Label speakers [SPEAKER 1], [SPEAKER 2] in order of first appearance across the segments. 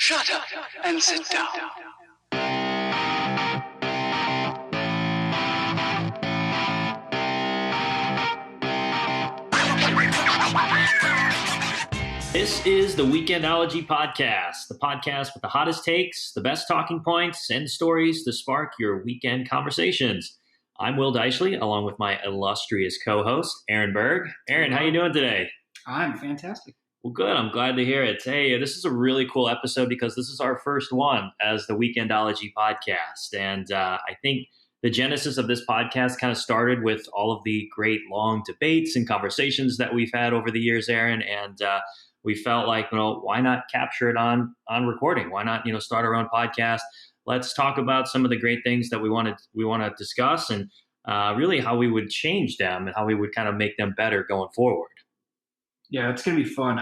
[SPEAKER 1] Shut up and sit down.
[SPEAKER 2] This is the Weekendology Podcast, the podcast with the hottest takes, the best talking points, and stories to spark your weekend conversations. I'm Will Deichley, along with my illustrious co-host, Aaron Berg. Aaron, how you doing today?
[SPEAKER 3] I'm fantastic.
[SPEAKER 2] Well, good. I'm glad to hear it. Hey, this is a really cool episode because this is our first one as the Weekendology Podcast. And I think the genesis of this podcast kind of started with all of the great long debates and conversations that we've had over the years, Aaron. And we felt like, why not capture it on recording? Why not, start our own podcast? Let's talk about some of the great things that we want to discuss and really how we would change them and how we would kind of make them better going forward.
[SPEAKER 3] Yeah, it's going to be fun.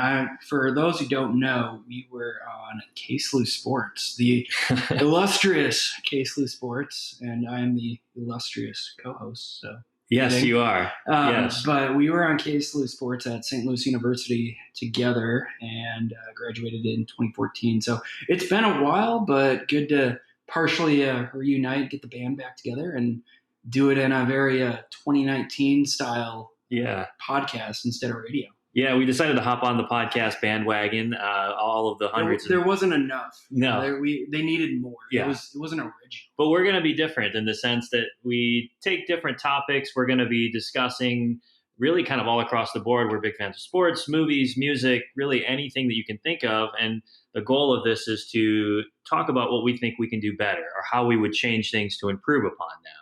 [SPEAKER 3] For those who don't know, we were on Case-Loo Sports, the illustrious Case-Loo Sports, and I'm the illustrious co-host. So
[SPEAKER 2] yes, you are. Yes.
[SPEAKER 3] But we were on Case-Loo Sports at St. Louis University together and graduated in 2014. So it's been a while, but good to partially reunite, get the band back together, and do it in a very 2019 style podcast instead of radio.
[SPEAKER 2] Yeah, we decided to hop on the podcast bandwagon. All of the hundreds.
[SPEAKER 3] There wasn't enough.
[SPEAKER 2] No,
[SPEAKER 3] they needed more.
[SPEAKER 2] Yeah.
[SPEAKER 3] It wasn't original.
[SPEAKER 2] But we're going to be different in the sense that we take different topics. We're going to be discussing really kind of all across the board. We're big fans of sports, movies, music, really anything that you can think of. And the goal of this is to talk about what we think we can do better or how we would change things to improve upon them.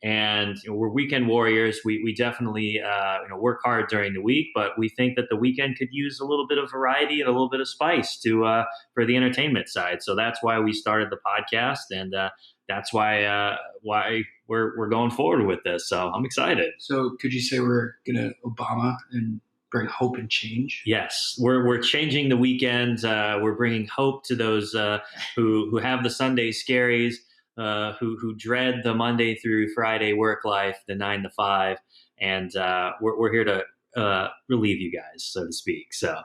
[SPEAKER 2] And we're weekend warriors. We definitely work hard during the week, but we think that the weekend could use a little bit of variety and a little bit of spice for the entertainment side. So that's why we started the podcast, and that's why we're going forward with this. So I'm excited.
[SPEAKER 3] So could you say we're gonna Obama and bring hope and change?
[SPEAKER 2] Yes, we're changing the weekends. We're bringing hope to those who have the Sunday scaries. Who dread the Monday through Friday work life, the 9 to 5, and we're here to relieve you guys, so to speak. So,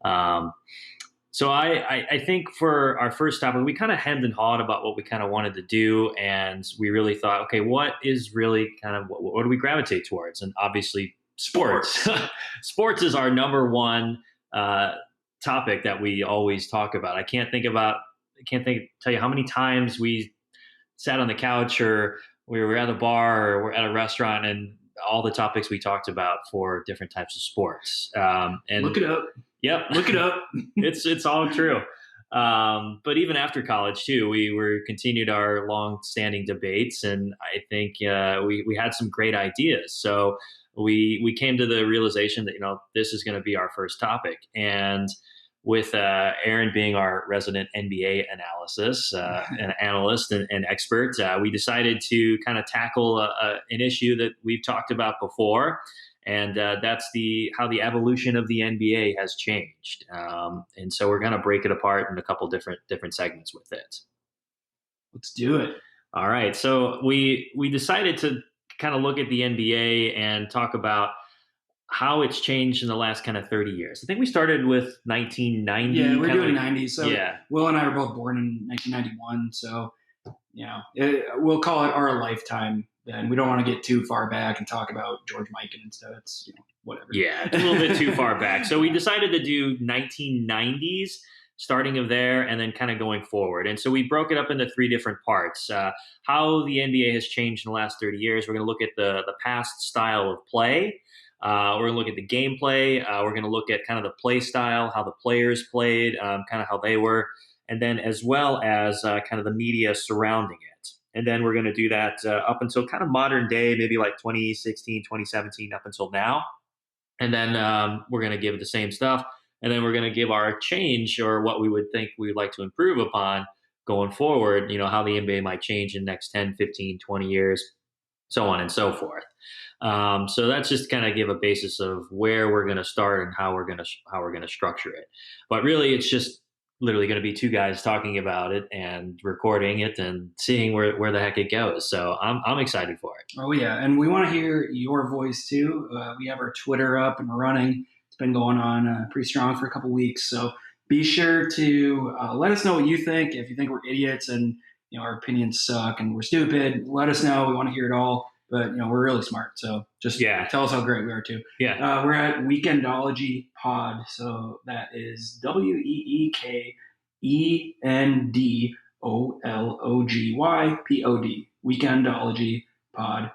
[SPEAKER 2] I think for our first topic, we kind of hemmed and hawed about what we kind of wanted to do, and we really thought, okay, what is really kind of what do we gravitate towards? And obviously, sports. Sports is our number one topic that we always talk about. I can't tell you how many times we sat on the couch or we were at a bar or we're at a restaurant and all the topics we talked about for different types of sports. And
[SPEAKER 3] look it up.
[SPEAKER 2] Yep.
[SPEAKER 3] Look it up.
[SPEAKER 2] It's all true. But even after college too, we continued our long standing debates, and I think we had some great ideas. So we came to the realization that, this is going to be our first topic. And with Aaron being our resident NBA an analyst and expert, we decided to kind of tackle an issue that we've talked about before, and that's how the evolution of the NBA has changed. And so we're going to break it apart in a couple different segments with it.
[SPEAKER 3] Let's do it.
[SPEAKER 2] All right. So we decided to kind of look at the NBA and talk about how it's changed in the last kind of 30 years. I think we started with 1990.
[SPEAKER 3] Yeah, we're doing 90s. So
[SPEAKER 2] yeah.
[SPEAKER 3] Will and I were both born in 1991. So, we'll call it our lifetime then. We don't want to get too far back and talk about George Mikan and stuff. It's, whatever.
[SPEAKER 2] Yeah, it's a little bit too far back. So we decided to do 1990s, starting of there and then kind of going forward. And so we broke it up into three different parts. How the NBA has changed in the last 30 years. We're going to look at the past style of play. We're going to look at the gameplay. We're going to look at kind of the play style, how the players played, kind of how they were, and then as well as kind of the media surrounding it. And then we're going to do that up until kind of modern day, maybe like 2016, 2017, up until now. And then we're going to give it the same stuff. And then we're going to give our change or what we would think we would like to improve upon going forward, how the NBA might change in the next 10, 15, 20 years, so on and so forth. So that's just kind of give a basis of where we're going to start and how we're going to structure it. But really, it's just literally going to be two guys talking about it and recording it and seeing where the heck it goes. So I'm excited for it.
[SPEAKER 3] Oh yeah, and we want to hear your voice too. We have our Twitter up and running. It's been going on pretty strong for a couple weeks. So be sure to let us know what you think. If you think we're idiots and our opinions suck and we're stupid, let us know. We want to hear it all. But we're really smart, so just tell us how great we are too.
[SPEAKER 2] Yeah,
[SPEAKER 3] we're at Weekendology Pod, so that is WeekendologYPod, Weekendology Pod,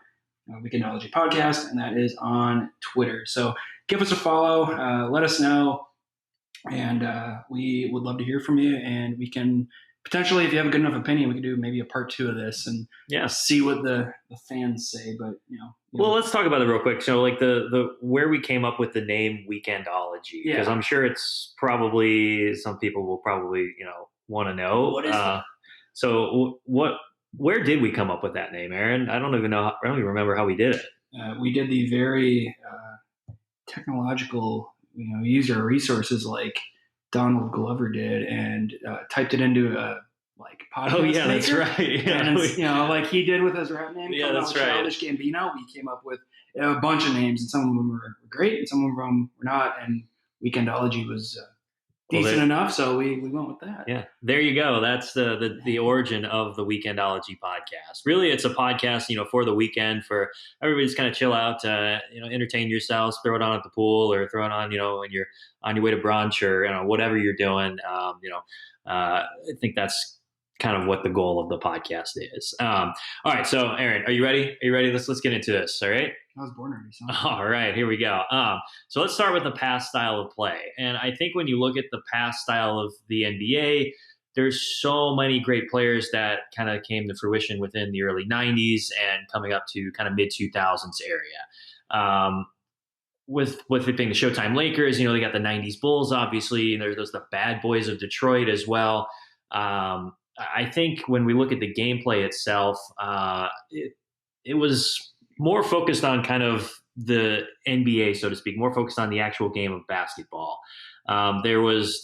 [SPEAKER 3] Weekendology Podcast, and that is on Twitter. So give us a follow, let us know, and we would love to hear from you. And we can potentially, if you have a good enough opinion, we can do maybe a part 2 of this and see what the fans say. But
[SPEAKER 2] well, let's talk about it real quick. So, like the where we came up with the name Weekendology, because I'm sure it's probably some people will probably want to know.
[SPEAKER 3] What is that?
[SPEAKER 2] So where did we come up with that name, Aaron? I don't even know. I don't even remember how we did it.
[SPEAKER 3] We did the very technological, use our resources like Donald Glover did, and typed it into a podcast.
[SPEAKER 2] Oh yeah, that's right. Yeah,
[SPEAKER 3] and like he did with his rap name.
[SPEAKER 2] Yeah, that's right.
[SPEAKER 3] Childish Gambino. We came up with a bunch of names, and some of them were great, and some of them were not. And Weekendology was decent enough, so we went with that.
[SPEAKER 2] Yeah, there you go. That's the origin of the Weekendology podcast. Really, it's a podcast, for the weekend, for everybody to kind of chill out, entertain yourselves, throw it on at the pool, or throw it on, when you're on your way to brunch, or whatever you're doing. I think that's kind of what the goal of the podcast is. All right, so Aaron, are you ready? Are you ready? Let's get into this. All right.
[SPEAKER 3] I was born ready. So.
[SPEAKER 2] All right, here we go. So let's start with the past style of play. And I think when you look at the past style of the NBA, there's so many great players that kind of came to fruition within the early 90s and coming up to kind of mid-2000s area. With it being the Showtime Lakers, they got the 90s Bulls, obviously, and there's the bad boys of Detroit as well. I think when we look at the gameplay itself, it was more focused on kind of the NBA, so to speak, more focused on the actual game of basketball. The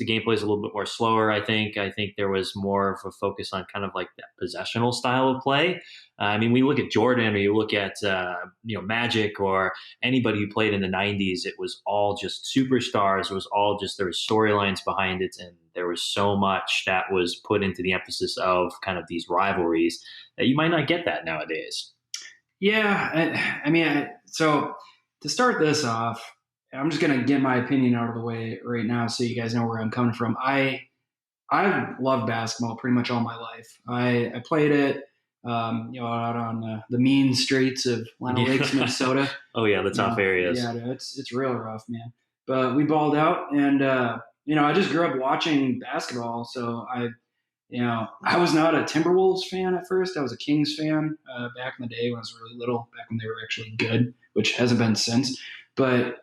[SPEAKER 2] gameplay is a little bit more slower, I think. I think there was more of a focus on kind of like that possessional style of play. We look at Jordan, or you look at, Magic, or anybody who played in the 90s, it was all just superstars. It was all just, there was storylines behind it, and there was so much that was put into the emphasis of kind of these rivalries that you might not get that nowadays.
[SPEAKER 3] Yeah, so to start this off, I'm just going to get my opinion out of the way right now so you guys know where I'm coming from. I've loved basketball pretty much all my life. I played it, out on the mean streets of Lino Lakes, Minnesota.
[SPEAKER 2] Oh, yeah, the tough areas.
[SPEAKER 3] Yeah, it's real rough, man. But we balled out, and, I just grew up watching basketball, so I was not a Timberwolves fan at first. I was a Kings fan back in the day when I was really little, back when they were actually good, which hasn't been since. But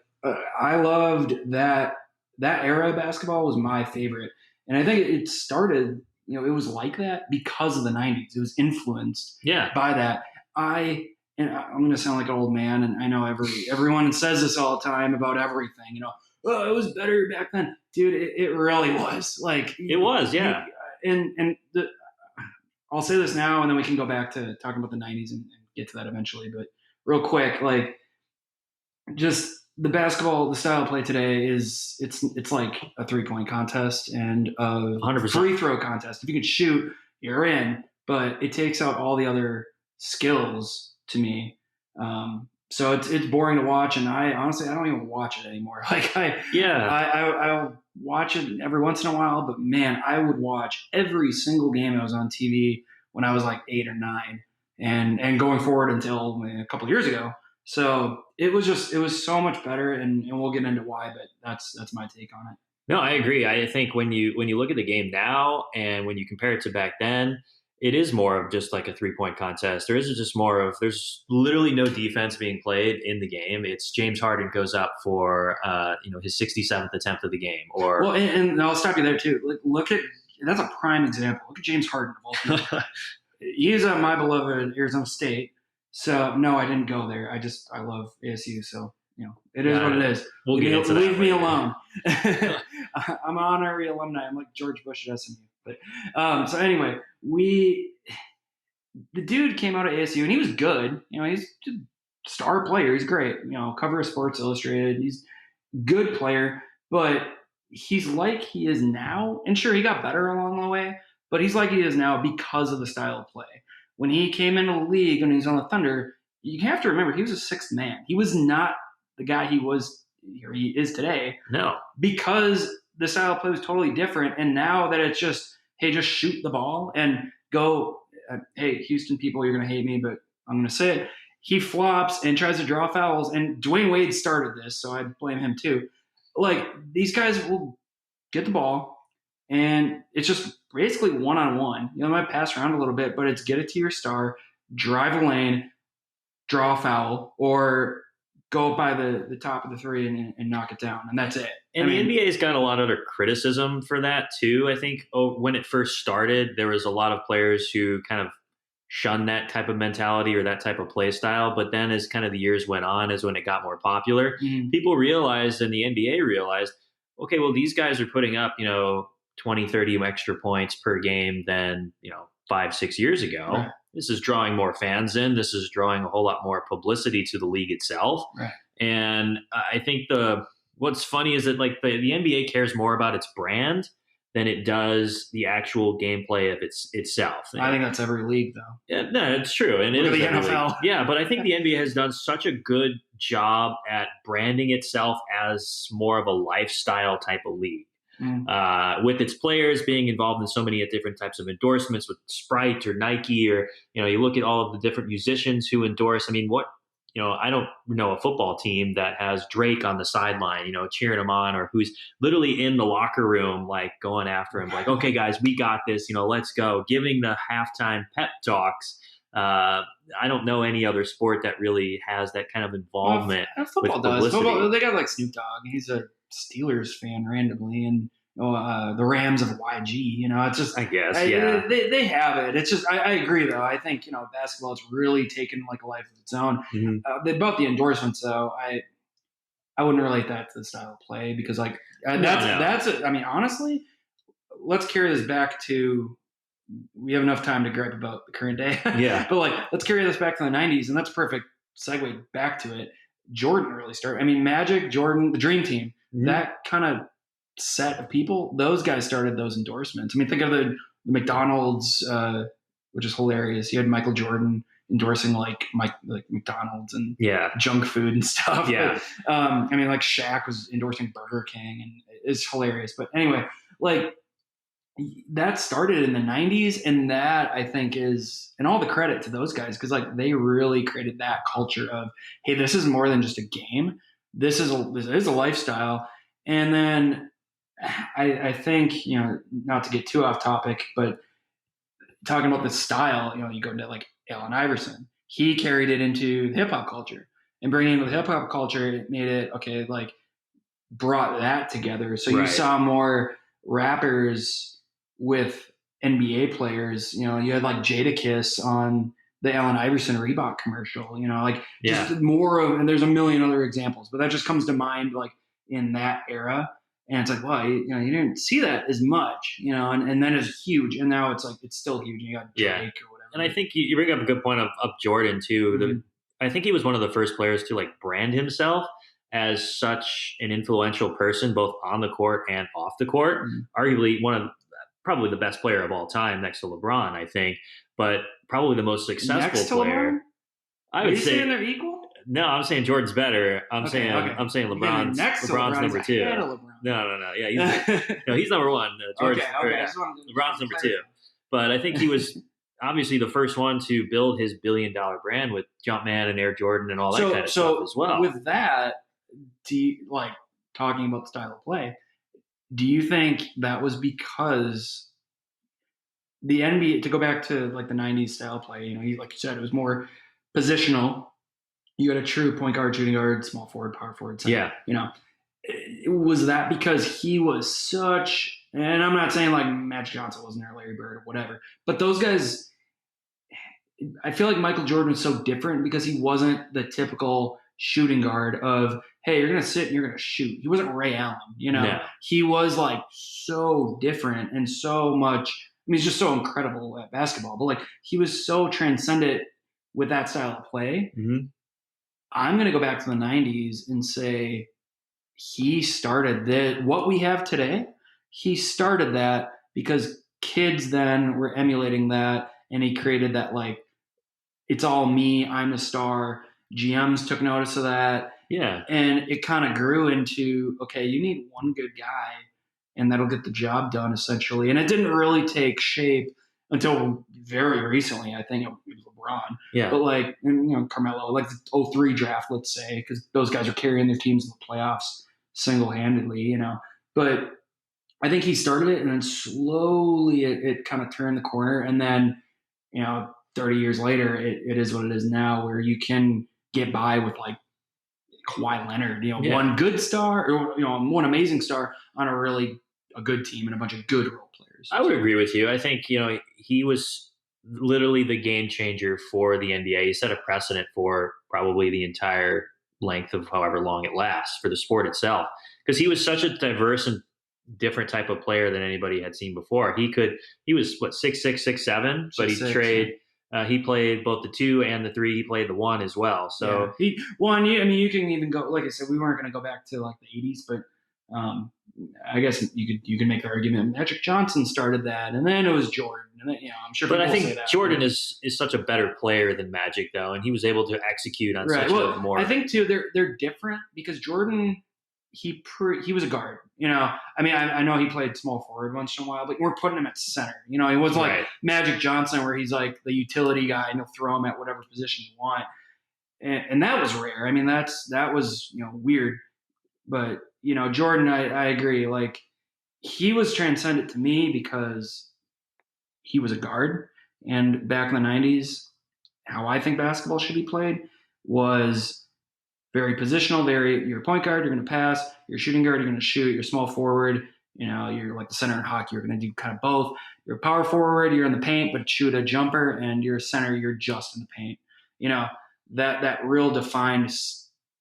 [SPEAKER 3] I loved that era of basketball was my favorite. And I think it started, it was like that because of the 90s. It was influenced by that. I'm going to sound like an old man, and I know everyone says this all the time about everything, it was better back then. Dude, it really was. It was, yeah. I'll say this now, and then we can go back to talking about the 90s and get to that eventually. But real quick, just the basketball, the style of play today it's like a 3-point contest and a 100% free throw contest. If you can shoot, you're in, but it takes out all the other skills to me. So it's boring to watch, and I honestly don't even watch it anymore. I'll watch it every once in a while, but man, I would watch every single game that was on TV when I was like 8 or 9, and going forward until a couple of years ago. So it was so much better, and we'll get into why, but that's my take on it.
[SPEAKER 2] No, I agree. I think when you look at the game now and when you compare it to back then, it is more of just like a 3-point contest. There's literally no defense being played in the game. It's James Harden goes up for his 67th attempt of the game.
[SPEAKER 3] And I'll stop you there too. Look at that's a prime example. Look at James Harden of all people. He's at my beloved Arizona State. So no, I didn't go there. I love ASU. So it is what it is.
[SPEAKER 2] We'll get into that.
[SPEAKER 3] Leave me alone. I'm an honorary alumni. I'm like George Bush at SMU. But so anyway, the dude came out of ASU and he was good. He's a star player. He's great. Cover of Sports Illustrated. He's a good player, but he's like he is now. And sure, he got better along the way, but he's like he is now because of the style of play. When he came into the league and he's on the Thunder, you have to remember he was a sixth man. He was not the guy he is today.
[SPEAKER 2] No.
[SPEAKER 3] Because the style of play was totally different. And now that it's just, hey, just shoot the ball and go, hey, Houston people, you're going to hate me, but I'm going to say it. He flops and tries to draw fouls. And Dwayne Wade started this, so I blame him too. Like, these guys will get the ball, and it's just basically one-on-one. You know, they might pass around a little bit, but it's get it to your star, drive a lane, draw a foul, or go up by the top of the three and knock it down, and that's it.
[SPEAKER 2] And the NBA has gotten a lot under criticism for that too. I think when it first started, there was a lot of players who kind of shunned that type of mentality or that type of play style. But then as kind of the years went on, is when it got more popular, people realized, and the NBA realized, okay, well, these guys are putting up, 20, 30 extra points per game than, 5-6 years ago.
[SPEAKER 3] Right.
[SPEAKER 2] This is drawing more fans in. This is drawing a whole lot more publicity to the league itself.
[SPEAKER 3] Right.
[SPEAKER 2] And I think what's funny is that like the NBA cares more about its brand than it does the actual gameplay of itself.
[SPEAKER 3] I think that's every league, though.
[SPEAKER 2] Yeah, no, it's true. And
[SPEAKER 3] Look
[SPEAKER 2] it is
[SPEAKER 3] at the
[SPEAKER 2] every
[SPEAKER 3] NFL.
[SPEAKER 2] league. Yeah, but I think the NBA has done such a good job at branding itself as more of a lifestyle type of league. With its players being involved in so many different types of endorsements with Sprite or Nike, or you look at all of the different musicians who endorse. I mean, I don't know a football team that has Drake on the sideline, cheering him on, or who's literally in the locker room, like going after him, like, okay, guys, we got this, let's go, giving the halftime pep talks. I don't know any other sport that really has that kind of involvement.
[SPEAKER 3] Well, football
[SPEAKER 2] with
[SPEAKER 3] does.
[SPEAKER 2] publicity.
[SPEAKER 3] Football, they got like Snoop Dogg. He's a Steelers fan randomly, and the Rams of YG. It's just,
[SPEAKER 2] I guess,
[SPEAKER 3] yeah. They have it. It's just, I agree though. I think basketball has really taken like a life of its own. About the endorsements though, I wouldn't relate that to the style of play, because like that's it. I mean, honestly, let's carry this back to. We have enough time to gripe about the current day.
[SPEAKER 2] Yeah.
[SPEAKER 3] But like, let's carry this back to the 90s, and that's a perfect segue back to it. Jordan really started. I mean, Magic, Jordan, the Dream Team, that kind of set of people, those guys started those endorsements. I mean, think of the McDonald's, which is hilarious. You had Michael Jordan endorsing like McDonald's and junk food and stuff.
[SPEAKER 2] Yeah.
[SPEAKER 3] But, I mean, like Shaq was endorsing Burger King, and it's hilarious. But anyway, like, that started in the 90s, and that I think is, and all the credit to those guys, because like they really created that culture of, hey, this is more than just a game. This is a lifestyle. And then I think, not to get too off topic, but talking about the style, you go into like Allen Iverson. He carried it into the hip hop culture, and bringing it to the hip hop culture, it made it okay, like brought that together. So you saw more rappers with NBA players. You had like Jadakiss on the Allen Iverson Reebok commercial, just more of, and there's a million other examples, but that just comes to mind like in that era. And it's like, well, you didn't see that as much, and then it's huge. And now it's like, it's still huge. You got Drake or whatever.
[SPEAKER 2] And I think you bring up a good point of Jordan too. I think he was one of the first players to like brand himself as such an influential person, both on the court and off the court. Arguably probably the best player of all time, next to LeBron, I think, but probably the most successful player.
[SPEAKER 3] LeBron?
[SPEAKER 2] I would say
[SPEAKER 3] they're equal.
[SPEAKER 2] No, I'm saying Jordan's better. I'm saying LeBron's number two. No. Yeah, he's number one. LeBron's number two. But I think he was obviously the first one to build his $1 billion brand with Jumpman and Air Jordan and all that kind of stuff as well.
[SPEAKER 3] With that, do you, like talking about the style of play, do you think that was because the NBA, to go back to like the 90s style play, like you said, it was more positional. You had a true point guard, shooting guard, small forward, power forward. Center, was that because he was such, and I'm not saying like Magic Johnson wasn't there, Larry Bird or whatever, but those guys, I feel like Michael Jordan was so different because he wasn't the typical shooting guard of, hey, you're going to sit and you're going to shoot. He wasn't Ray Allen, He was like so different and so much. I mean, he's just so incredible at basketball, but like he was so transcendent with that style of play. I'm going to go back to the 90s and say he started what we have today. He started that because kids then were emulating that, and he created that, like, it's all me, I'm the star. GMs took notice of that.
[SPEAKER 2] Yeah.
[SPEAKER 3] And it kind of grew into, okay, you need one good guy and that'll get the job done, essentially. And it didn't really take shape until very recently. I think it was LeBron.
[SPEAKER 2] Yeah.
[SPEAKER 3] But like, Carmelo, like the 03 draft, let's say, because those guys are carrying their teams in the playoffs single-handedly, But I think he started it, and then slowly it kind of turned the corner. And then, 30 years later, it is what it is now, where you can get by with like Kawhi Leonard, one good star or, one amazing star on a good team and a bunch of good role players.
[SPEAKER 2] I would agree with you. I think, he was literally the game changer for the NBA. He set a precedent for probably the entire length of however long it lasts for the sport itself, because he was such a diverse and different type of player than anybody had seen before. He was 6'6", 6'7", but he played both the 2 and the 3. He played the 1 as well. So
[SPEAKER 3] you can even go, like I said, we weren't going to go back to like the 80s, but I guess you can make the argument Magic Johnson started that, and then it was Jordan, and then, I'm sure.
[SPEAKER 2] But I think Jordan is such a better player than Magic, though, and he was able to execute on such a more.
[SPEAKER 3] I think too they're different because Jordan, he was a guard. I know he played small forward once in a while, but we're putting him at center. He wasn't like Magic Johnson where he's like the utility guy and he'll throw him at whatever position you want, and that was rare. I mean, that was weird, but Jordan, I agree. Like, he was transcendent to me because he was a guard, and back in the 90s, how I think basketball should be played was very positional, you're a point guard, you're going to pass, you're a shooting guard, you're going to shoot, you're a small forward, you're like the center in hockey, you're going to do kind of both. You're a power forward, you're in the paint, but shoot a jumper, and you're a center, you're just in the paint. That real defined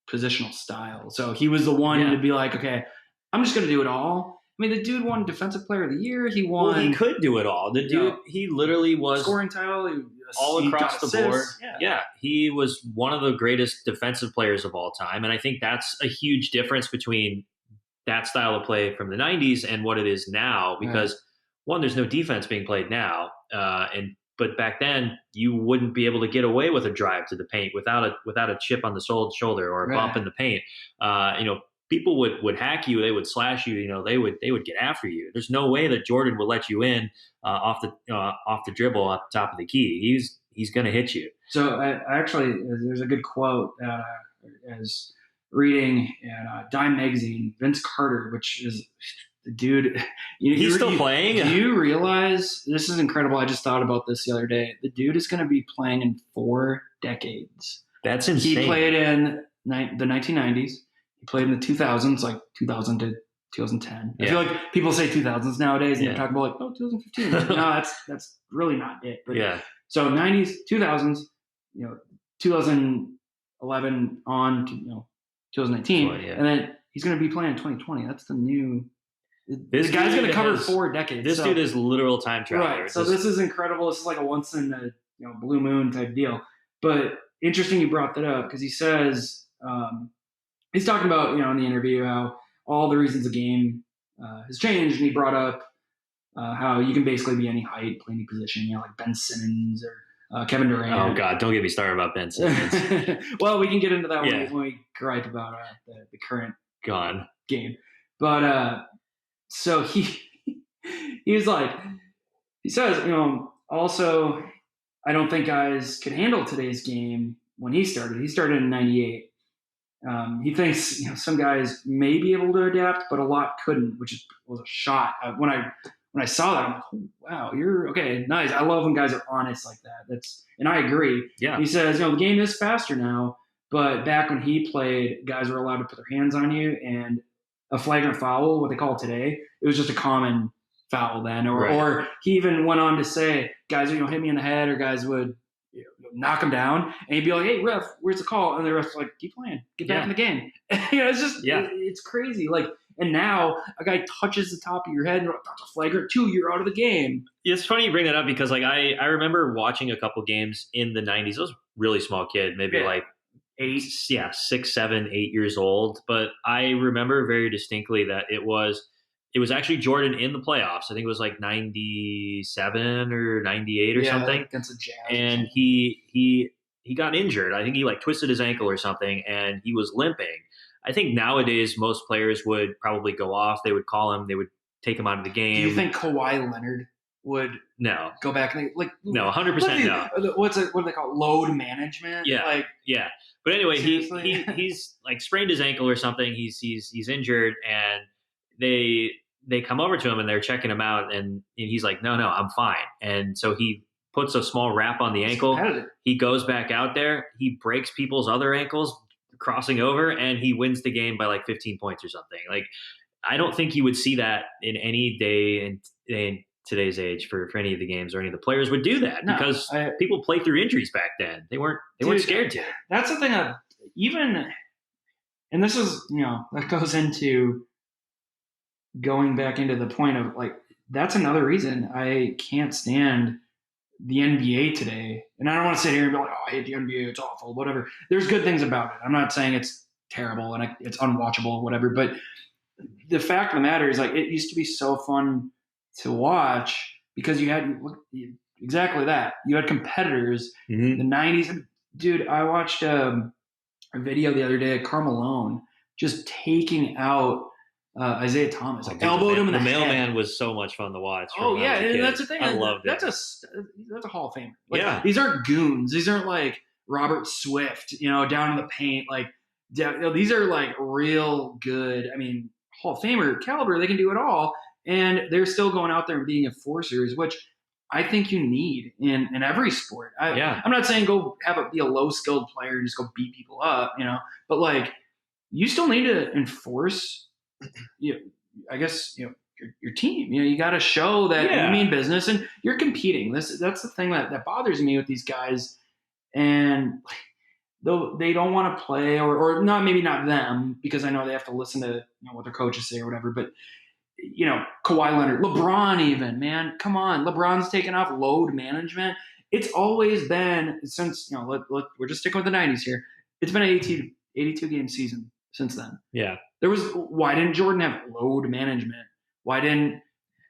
[SPEAKER 3] positional style. So he was the one to be like, okay, I'm just going to do it all. I mean, the dude won Defensive Player of the Year. He won.
[SPEAKER 2] Well, he could do it all. The dude, he literally was
[SPEAKER 3] scoring title
[SPEAKER 2] all across the board.
[SPEAKER 3] Yeah,
[SPEAKER 2] he was one of the greatest defensive players of all time, and I think that's a huge difference between that style of play from the 90s and what it is now. Because one, there's no defense being played now, but back then you wouldn't be able to get away with a drive to the paint without a chip on the shoulder or a bump in the paint. People would hack you, they would slash you, they would get after you. There's no way that Jordan would let you in off the dribble at the top of the key. He's going to hit you.
[SPEAKER 3] So actually, there's a good quote as reading in Dime magazine, Vince Carter, which is the dude.
[SPEAKER 2] He's still playing.
[SPEAKER 3] Do you realize this is incredible? I just thought about this the other day. The dude is going to be playing in 4 decades.
[SPEAKER 2] That's insane.
[SPEAKER 3] He played in the 1990s. He played in the 2000s, like 2000 to 2010. I feel like people say 2000s nowadays, and they're talking about like 2015. No, that's really not it. But so 90s, 2000s, 2011 on to 2019, and then he's going to be playing in 2020. That's the new. This guy's going to cover 4 decades.
[SPEAKER 2] This dude is literal time traveler.
[SPEAKER 3] Right. So this is incredible. This is like a once in a blue moon type deal. But interesting you brought that up because he says he's talking about in the interview how all the reasons the game has changed, and he brought up how you can basically be any height, play any position. Like Ben Simmons or Kevin Durant.
[SPEAKER 2] Oh God, don't get me started about Ben Simmons.
[SPEAKER 3] Well, we can get into that when we gripe about the current game. But so he was like, he says, also, I don't think guys could handle today's game when he started. He started in 98. He thinks some guys may be able to adapt, but a lot couldn't, which was a shot. When I saw that, I'm like, oh, wow, you're okay, nice. I love when guys are honest like that. And I agree.
[SPEAKER 2] Yeah.
[SPEAKER 3] He says, the game is faster now, but back when he played, guys were allowed to put their hands on you, and a flagrant foul, what they call it today, it was just a common foul then. Or he even went on to say, guys would hit me in the head, or guys would knock him down, and he'd be like, hey, ref, where's the call? And the ref's like, keep playing, get back in the game. It's just, it's crazy. Like, and now a guy touches the top of your head, and that's a flagrant 2, you're out of the game.
[SPEAKER 2] It's funny you bring that up because I remember watching a couple games in the 90s. I was a really small kid, maybe like 6, 7, 8 years old. But I remember very distinctly that it was actually Jordan in the playoffs. I think it was like 97 or 98 or something.
[SPEAKER 3] Against the Jazz.
[SPEAKER 2] And he got injured. I think he like twisted his ankle or something, and he was limping. I think nowadays most players would probably go off. They would call him. They would take him out of the game.
[SPEAKER 3] Do you think Kawhi Leonard would
[SPEAKER 2] go
[SPEAKER 3] back and
[SPEAKER 2] no, 100% no.
[SPEAKER 3] What do they call it? Load management?
[SPEAKER 2] Yeah, yeah. But anyway, he's like sprained his ankle or something. He's injured, and they come over to him and they're checking him out, and he's like, no, I'm fine. And so he puts a small wrap on the ankle. He goes back out there. He breaks people's other ankles crossing over, and he wins the game by like 15 points or something. Like, I don't think you would see that in any day in today's age for any of the games, or any of the players would do that because people played through injuries back then. They weren't scared to.
[SPEAKER 3] That's the thing of even, and this is, that goes into going back into the point of like, that's another reason I can't stand the NBA today. And I don't want to sit here and be like, oh, I hate the NBA, it's awful, whatever. There's good things about it. I'm not saying it's terrible and it's unwatchable, whatever. But the fact of the matter is, like, it used to be so fun to watch because you had exactly that. You had competitors. The 90s. Dude, I watched a video the other day of Karl Malone just taking out Isaiah Thomas. Elbowed him in the head.
[SPEAKER 2] Mailman was so much fun to watch.
[SPEAKER 3] Oh, yeah. And that's the thing.
[SPEAKER 2] I loved it.
[SPEAKER 3] That's a Hall of Famer. Like, these aren't goons. These aren't like Robert Swift, down in the paint. Like, these are like real good. I mean, Hall of Famer caliber. They can do it all. And they're still going out there and being enforcers, which I think you need in every sport. I'm not saying go be a low skilled player and just go beat people up, but like, you still need to enforce, I guess, your team. You got to show that you mean business and you're competing. That's the thing that bothers me with these guys. And though they don't want to play, or not, maybe not them, because I know they have to listen to what their coaches say or whatever. But Kawhi Leonard, LeBron, even, man, come on, LeBron's taken off load management. It's always been since we're just sticking with the 90s here. It's been an 82 game season since then.
[SPEAKER 2] Yeah.
[SPEAKER 3] Why didn't Jordan have load management? Why didn't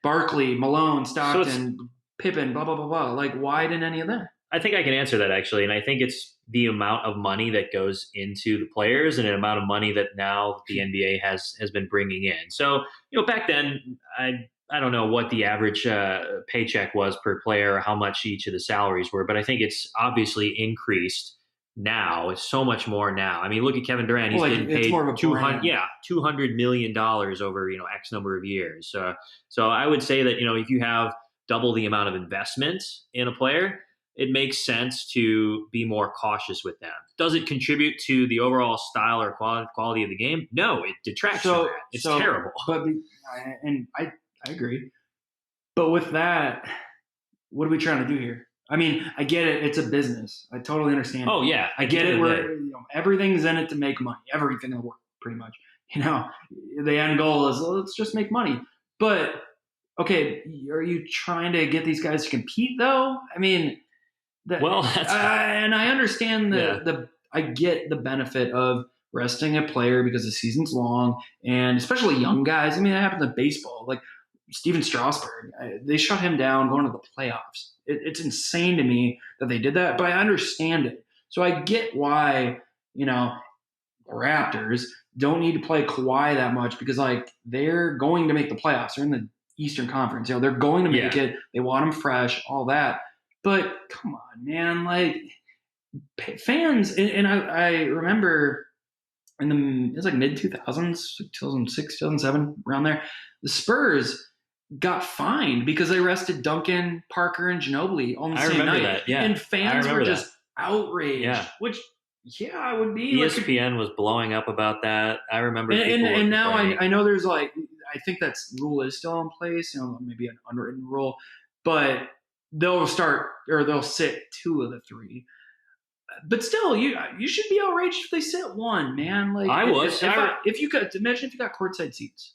[SPEAKER 3] Barkley, Malone, Stockton, Pippen, blah, blah, blah, blah? Like, why didn't any of that?
[SPEAKER 2] I think I can answer that, actually. And I think it's the amount of money that goes into the players and the amount of money that now the NBA has been bringing in. So, back then, I don't know what the average paycheck was per player, or how much each of the salaries were, but I think it's obviously increased now. It's so much more now. I mean, look at Kevin Durant. He's getting paid $200 million over, X number of years. So I would say that, if you have double the amount of investment in a player, it makes sense to be more cautious with them. Does it contribute to the overall style or quality of the game? No, it detracts from that. It's terrible.
[SPEAKER 3] But I agree. But with that, what are we trying to do here? I mean, I get it. It's a business. I totally understand.
[SPEAKER 2] Oh, yeah.
[SPEAKER 3] I get it. Where everything's in it to make money. Everything in the world, pretty much. The end goal is, let's just make money. But, okay, are you trying to get these guys to compete, though? I mean, and I understand I get the benefit of resting a player because the season's long, and especially young guys. I mean, that happens in baseball. Like Steven Strasburg, they shut him down going to the playoffs. It's insane to me that they did that, but I understand it. So I get why, the Raptors don't need to play Kawhi that much because, like, they're going to make the playoffs. They're in the Eastern Conference. They're going to make it. They want them fresh, all that. But come on, man, like fans, and I remember it was like mid 2000s, 2006, 2007, around there, the Spurs got fined because they arrested Duncan, Parker, and Ginobili on the same night.
[SPEAKER 2] That, yeah.
[SPEAKER 3] And fans were just outraged, which I would be.
[SPEAKER 2] ESPN was blowing up about that. I remember.
[SPEAKER 3] And now I know there's I think that rule is still in place, maybe an unwritten rule, but they'll sit 2 of the 3. But still, you should be outraged if they sit 1, man. Like
[SPEAKER 2] I was.
[SPEAKER 3] If you could imagine if you got courtside seats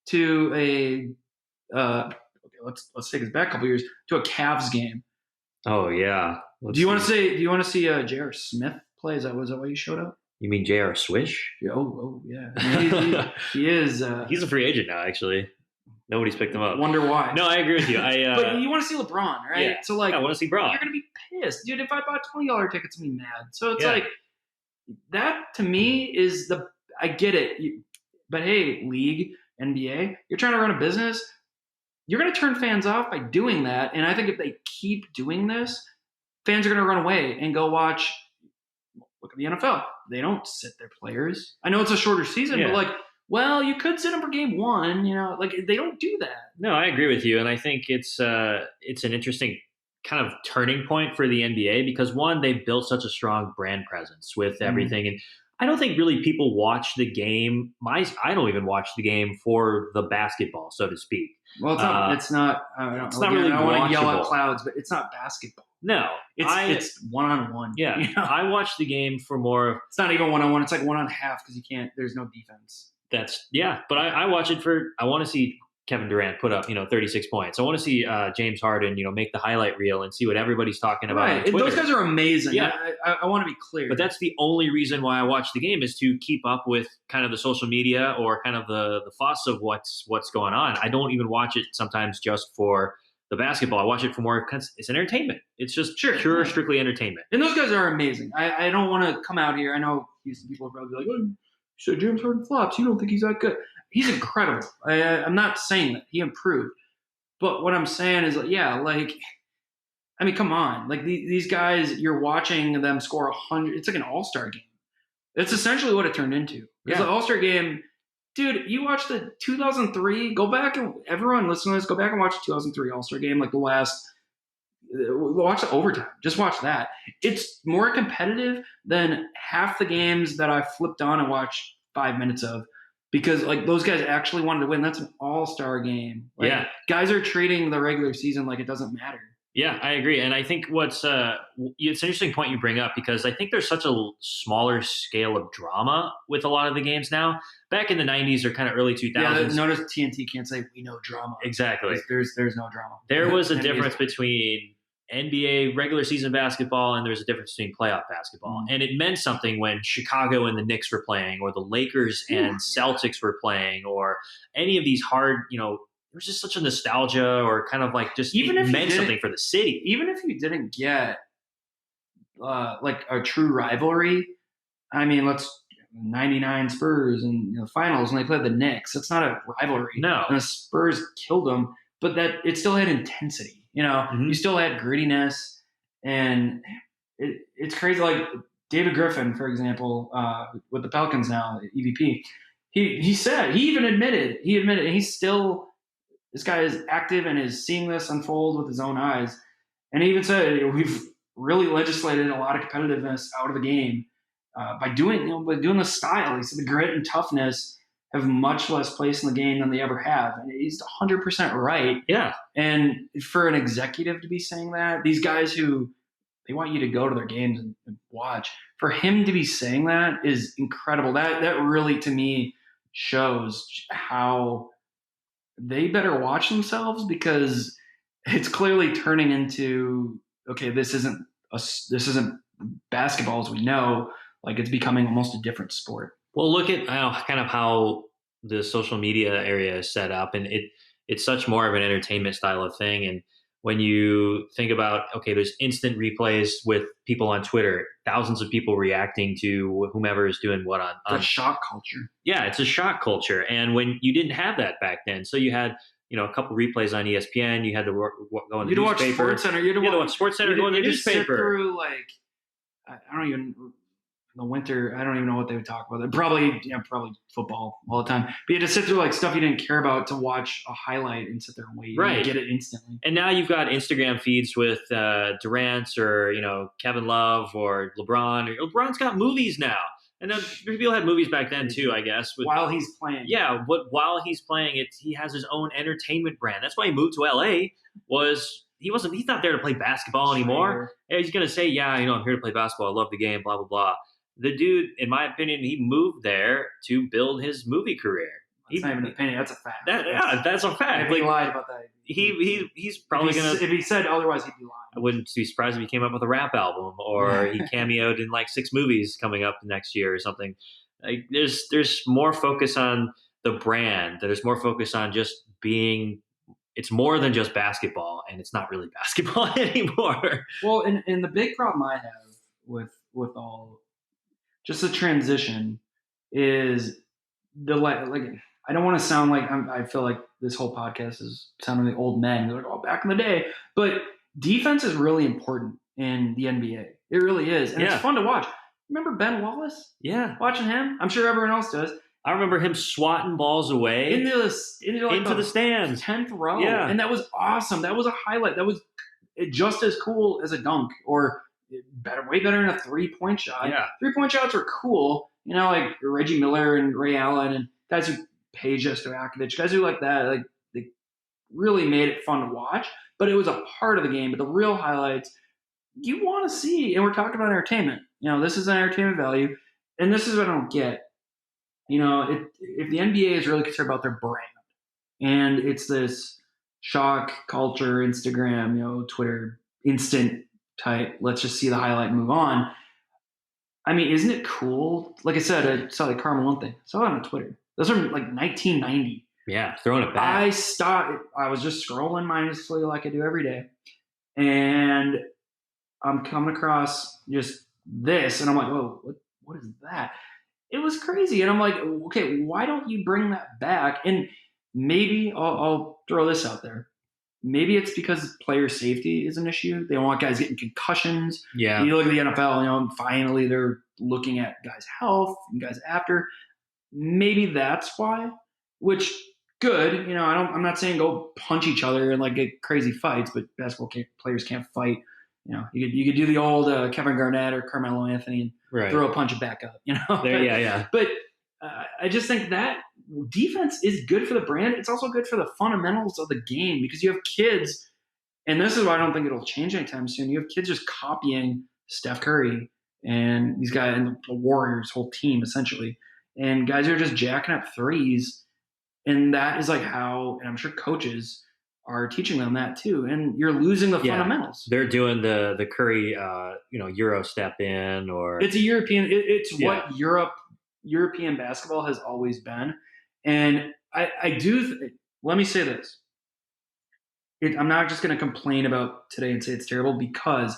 [SPEAKER 3] to a let's take us back a couple years to a Cavs game.
[SPEAKER 2] Oh yeah.
[SPEAKER 3] Do you want to see J.R. Smith play. Was that why he showed up?
[SPEAKER 2] You mean J.R. Swish?
[SPEAKER 3] Yeah. I mean, he is.
[SPEAKER 2] He's a free agent now, actually. Nobody's picked him up.
[SPEAKER 3] Wonder why.
[SPEAKER 2] No, I agree with you.
[SPEAKER 3] But you want to see LeBron, right?
[SPEAKER 2] Yeah.
[SPEAKER 3] So like,
[SPEAKER 2] I want to see Bron.
[SPEAKER 3] You're gonna be pissed, dude. If I bought $20 tickets, I'd be mad. So it's like that to me is I get it, but hey, league, NBA, you're trying to run a business. You're gonna turn fans off by doing that, and I think if they keep doing this, fans are gonna run away and go watch. Look at the NFL. They don't sit their players. I know it's a shorter season, but like. Well, you could sit them for game one, like they don't do that.
[SPEAKER 2] No, I agree with you. And I think it's an interesting kind of turning point for the NBA because one, they've built such a strong brand presence with everything. And I don't think really people watch the game. I don't even watch the game for the basketball, so to speak.
[SPEAKER 3] Well, it's not. I don't want to yell out clouds, but it's not basketball.
[SPEAKER 2] No,
[SPEAKER 3] it's one-on-one.
[SPEAKER 2] Yeah, I watch the game for more.
[SPEAKER 3] It's not even one-on-one. It's like one on half because there's no defense.
[SPEAKER 2] But I watch it I want to see Kevin Durant put up, 36 points. I want to see James Harden, make the highlight reel and see what everybody's talking about.
[SPEAKER 3] Right. And those guys are amazing.
[SPEAKER 2] Yeah.
[SPEAKER 3] I want to be clear.
[SPEAKER 2] But that's the only reason why I watch the game is to keep up with kind of the social media or kind of the fuss of what's going on. I don't even watch it sometimes just for the basketball. I watch it for more because it's an entertainment. It's just pure, strictly entertainment.
[SPEAKER 3] And those guys are amazing. I don't want to come out here. I know Houston people will probably be like, oh, so James Harden flops. You don't think he's that good? He's incredible. I'm not saying that he improved, but what I'm saying is, come on, like these guys, you're watching them score 100. It's like an all-star game. It's essentially what it turned into. It's an all-star game, dude. You watch the 2003. Go back and everyone listening to this, go back and watch the 2003 all-star game, like the last. Watch the overtime. Just watch that. It's more competitive than half the games that I flipped on and watched 5 minutes of because like those guys actually wanted to win. That's an all-star game. Guys are treating the regular season like it doesn't matter.
[SPEAKER 2] Yeah, I agree. And I think it's an interesting point you bring up because I think there's such a smaller scale of drama with a lot of the games now. Back in the 90s or kind of early 2000s. Yeah,
[SPEAKER 3] notice TNT can't say we know drama.
[SPEAKER 2] Exactly.
[SPEAKER 3] There's no drama.
[SPEAKER 2] There was a difference between NBA regular season basketball and there was a difference between playoff basketball. And it meant something when Chicago and the Knicks were playing or the Lakers and Celtics were playing or any of these hard, there was just such a nostalgia or kind of like just even it meant something for the city.
[SPEAKER 3] Even if you didn't get like a true rivalry, I mean, 99 Spurs and the finals when they played the Knicks. That's not a rivalry.
[SPEAKER 2] No.
[SPEAKER 3] And the Spurs killed them, but it still had intensity. You still had grittiness, and it's crazy. Like David Griffin, for example, with the Pelicans now, EVP, he said, he admitted, and he's still, this guy is active and is seeing this unfold with his own eyes. And he even said, we've really legislated a lot of competitiveness out of the game by doing the style. He said the grit and toughness have much less place in the game than they ever have. And he's 100% right.
[SPEAKER 2] Yeah.
[SPEAKER 3] And for an executive to be saying that, these guys who they want you to go to their games and watch, for him to be saying that is incredible. That really, to me, shows how they better watch themselves because it's clearly turning into, okay, this isn't basketball as we know. Like it's becoming almost a different sport.
[SPEAKER 2] Well, look at kind of how the social media area is set up, and it's such more of an entertainment style of thing. And when you think about, okay, there's instant replays with people on Twitter, thousands of people reacting to whomever is doing what on
[SPEAKER 3] the shock culture.
[SPEAKER 2] Yeah, it's a shock culture. And when you didn't have that back then, so you had a couple replays on ESPN, you had to go in the newspaper.
[SPEAKER 3] Watch SportsCenter. You had to watch
[SPEAKER 2] SportsCenter, go in the newspaper.
[SPEAKER 3] Sit through I don't even. In the winter, I don't even know what they would talk about. Probably football all the time. But you had to sit through stuff you didn't care about to watch a highlight and sit there and wait.
[SPEAKER 2] Right.
[SPEAKER 3] And get it instantly.
[SPEAKER 2] And now you've got Instagram feeds with Durant or Kevin Love or LeBron. LeBron's got movies now. And then people had movies back then too, I guess.
[SPEAKER 3] While he's playing.
[SPEAKER 2] Yeah, while he's playing, he has his own entertainment brand. That's why he moved to LA. He's not there to play basketball anymore. He's going to say, I'm here to play basketball. I love the game, blah, blah, blah. The dude, in my opinion, he moved there to build his movie career.
[SPEAKER 3] That's not even an opinion. That's a fact.
[SPEAKER 2] That's a fact.
[SPEAKER 3] If he lied about that,
[SPEAKER 2] he's probably gonna.
[SPEAKER 3] If he said otherwise, he'd be lying.
[SPEAKER 2] I wouldn't be surprised if he came up with a rap album or he cameoed in like 6 movies coming up next year or something. Like there's more focus on the brand. There's more focus on just being. It's more than just basketball, and it's not really basketball anymore.
[SPEAKER 3] Well, and the big problem I have with all just the transition is the like I don't want to sound like I feel like this whole podcast is sounding like old men. They're like, oh, back in the day, but defense is really important in the NBA. It really is, and it's fun to watch. Remember Ben Wallace?
[SPEAKER 2] Yeah,
[SPEAKER 3] watching him. I'm sure everyone else does.
[SPEAKER 2] I remember him swatting balls away into the stands,
[SPEAKER 3] 10th row.
[SPEAKER 2] Yeah,
[SPEAKER 3] and that was awesome. That was a highlight. That was just as cool as a dunk, or way better than a 3-point shot.
[SPEAKER 2] Yeah,
[SPEAKER 3] 3-point shots are cool. You know, like Reggie Miller and Ray Allen and guys who Peja Stojakovic, guys who like that. Like they really made it fun to watch. But it was a part of the game. But the real highlights you want to see, and we're talking about entertainment. You know, this is an entertainment value, and this is what I don't get. You know, if the NBA is really concerned about their brand, and it's this shock culture, Instagram, you know, Twitter, instant type, let's just see the highlight and move on. I mean, isn't it cool? Like I said, I saw the Carmelo thing. I saw it on Twitter. Those are like 1990.
[SPEAKER 2] Yeah, throwing it back.
[SPEAKER 3] I was just scrolling mindlessly like I do every day, and I'm coming across just this, and I'm like, whoa, what is that? It was crazy. And I'm like, okay, why don't you bring that back? And maybe I'll throw this out there. Maybe it's because player safety is an issue. They don't want guys getting concussions.
[SPEAKER 2] Yeah.
[SPEAKER 3] You look at the NFL, you know, finally they're looking at guys' health and guys after. Maybe that's why, which good. You know, I'm not saying go punch each other and like get crazy fights, but basketball players can't fight. You know, you could do the old Kevin Garnett or Carmelo Anthony and throw a punch it back up. You know, But I just think that defense is good for the brand. It's also good for the fundamentals of the game because you have kids, and this is why I don't think it'll change anytime soon. You have kids just copying Steph Curry and these guys and the Warriors whole team essentially, and guys are just jacking up threes, and that is like how, and I'm sure coaches are teaching them that too, and you're losing the fundamentals.
[SPEAKER 2] They're doing the Curry, Euro step in, or
[SPEAKER 3] it's a European. It's what European basketball has always been, and I do. Let me say this: I'm not just going to complain about today and say it's terrible, because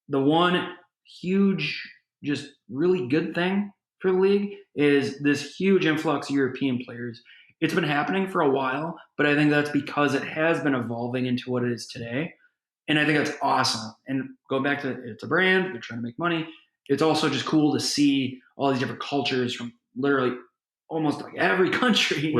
[SPEAKER 3] the one huge, just really good thing for the league is this huge influx of European players. It's been happening for a while, but I think that's because it has been evolving into what it is today. And I think that's awesome. And going back to it's a brand, they're trying to make money. It's also just cool to see all these different cultures from literally almost like every country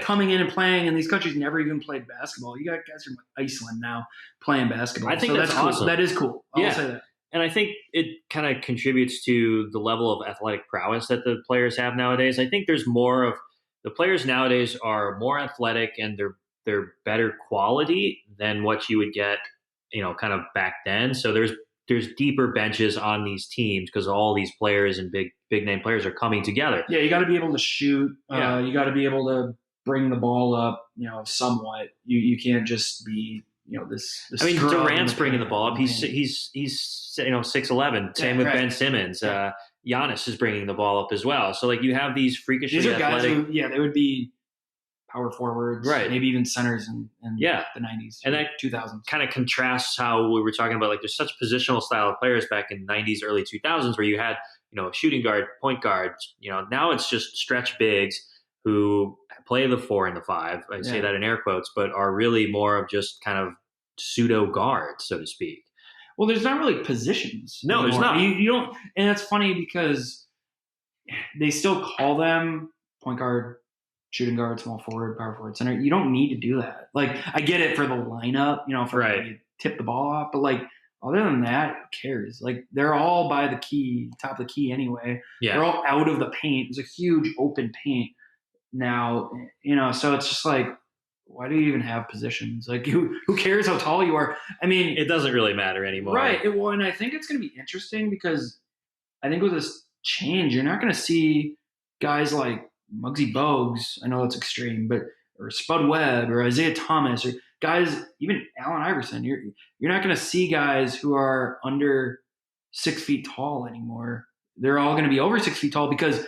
[SPEAKER 3] coming in and playing. And these countries never even played basketball. You got guys from Iceland now playing basketball.
[SPEAKER 2] I think that's awesome.
[SPEAKER 3] Cool. That is cool. I'll say that.
[SPEAKER 2] And I think it kind of contributes to the level of athletic prowess that the players have nowadays. I think there's more of the players nowadays are more athletic and they're better quality than what you would get, you know, kind of back then. So there's deeper benches on these teams because all these players and big name players are coming together.
[SPEAKER 3] Yeah, you got to be able to shoot. You got to be able to bring the ball up, you know, somewhat. You can't just be, you know, this.
[SPEAKER 2] I mean, Durant's bringing the ball up. He's 6'11". Same with Ben Simmons. Giannis is bringing the ball up as well. So like you have these freakishly
[SPEAKER 3] athletic. These are
[SPEAKER 2] athletic,
[SPEAKER 3] guys who, they would be power forwards, maybe even centers in the 90s
[SPEAKER 2] and that
[SPEAKER 3] 2000s.
[SPEAKER 2] Kind of contrasts how we were talking about, like there's such positional style of players back in the 90s, early 2000s where you had, you know, shooting guard, point guard, you know, now it's just stretch bigs who play the 4 and the 5. I say that in air quotes, but are really more of just kind of pseudo guards, so to speak.
[SPEAKER 3] Well, there's not really positions.
[SPEAKER 2] No,
[SPEAKER 3] anymore.
[SPEAKER 2] There's not.
[SPEAKER 3] You don't, and it's funny because they still call them point guard, shooting guard, small forward, power forward, center. You don't need to do that. Like, I get it for the lineup, you know, for you tip the ball off, but like other than that, who cares? Like they're all by the key, top of the key anyway. Yeah. They're all out of the paint. There's a huge open paint now, you know, so it's just like, why do you even have positions? Like, who cares how tall you are? I mean,
[SPEAKER 2] it doesn't really matter anymore.
[SPEAKER 3] Right. Well, and I think it's going to be interesting because I think with this change, you're not going to see guys like Muggsy Bogues, I know that's extreme, but or Spud Webb or Isaiah Thomas or guys, even Allen Iverson. You're not going to see guys who are under 6 feet tall anymore. They're all going to be over 6 feet tall because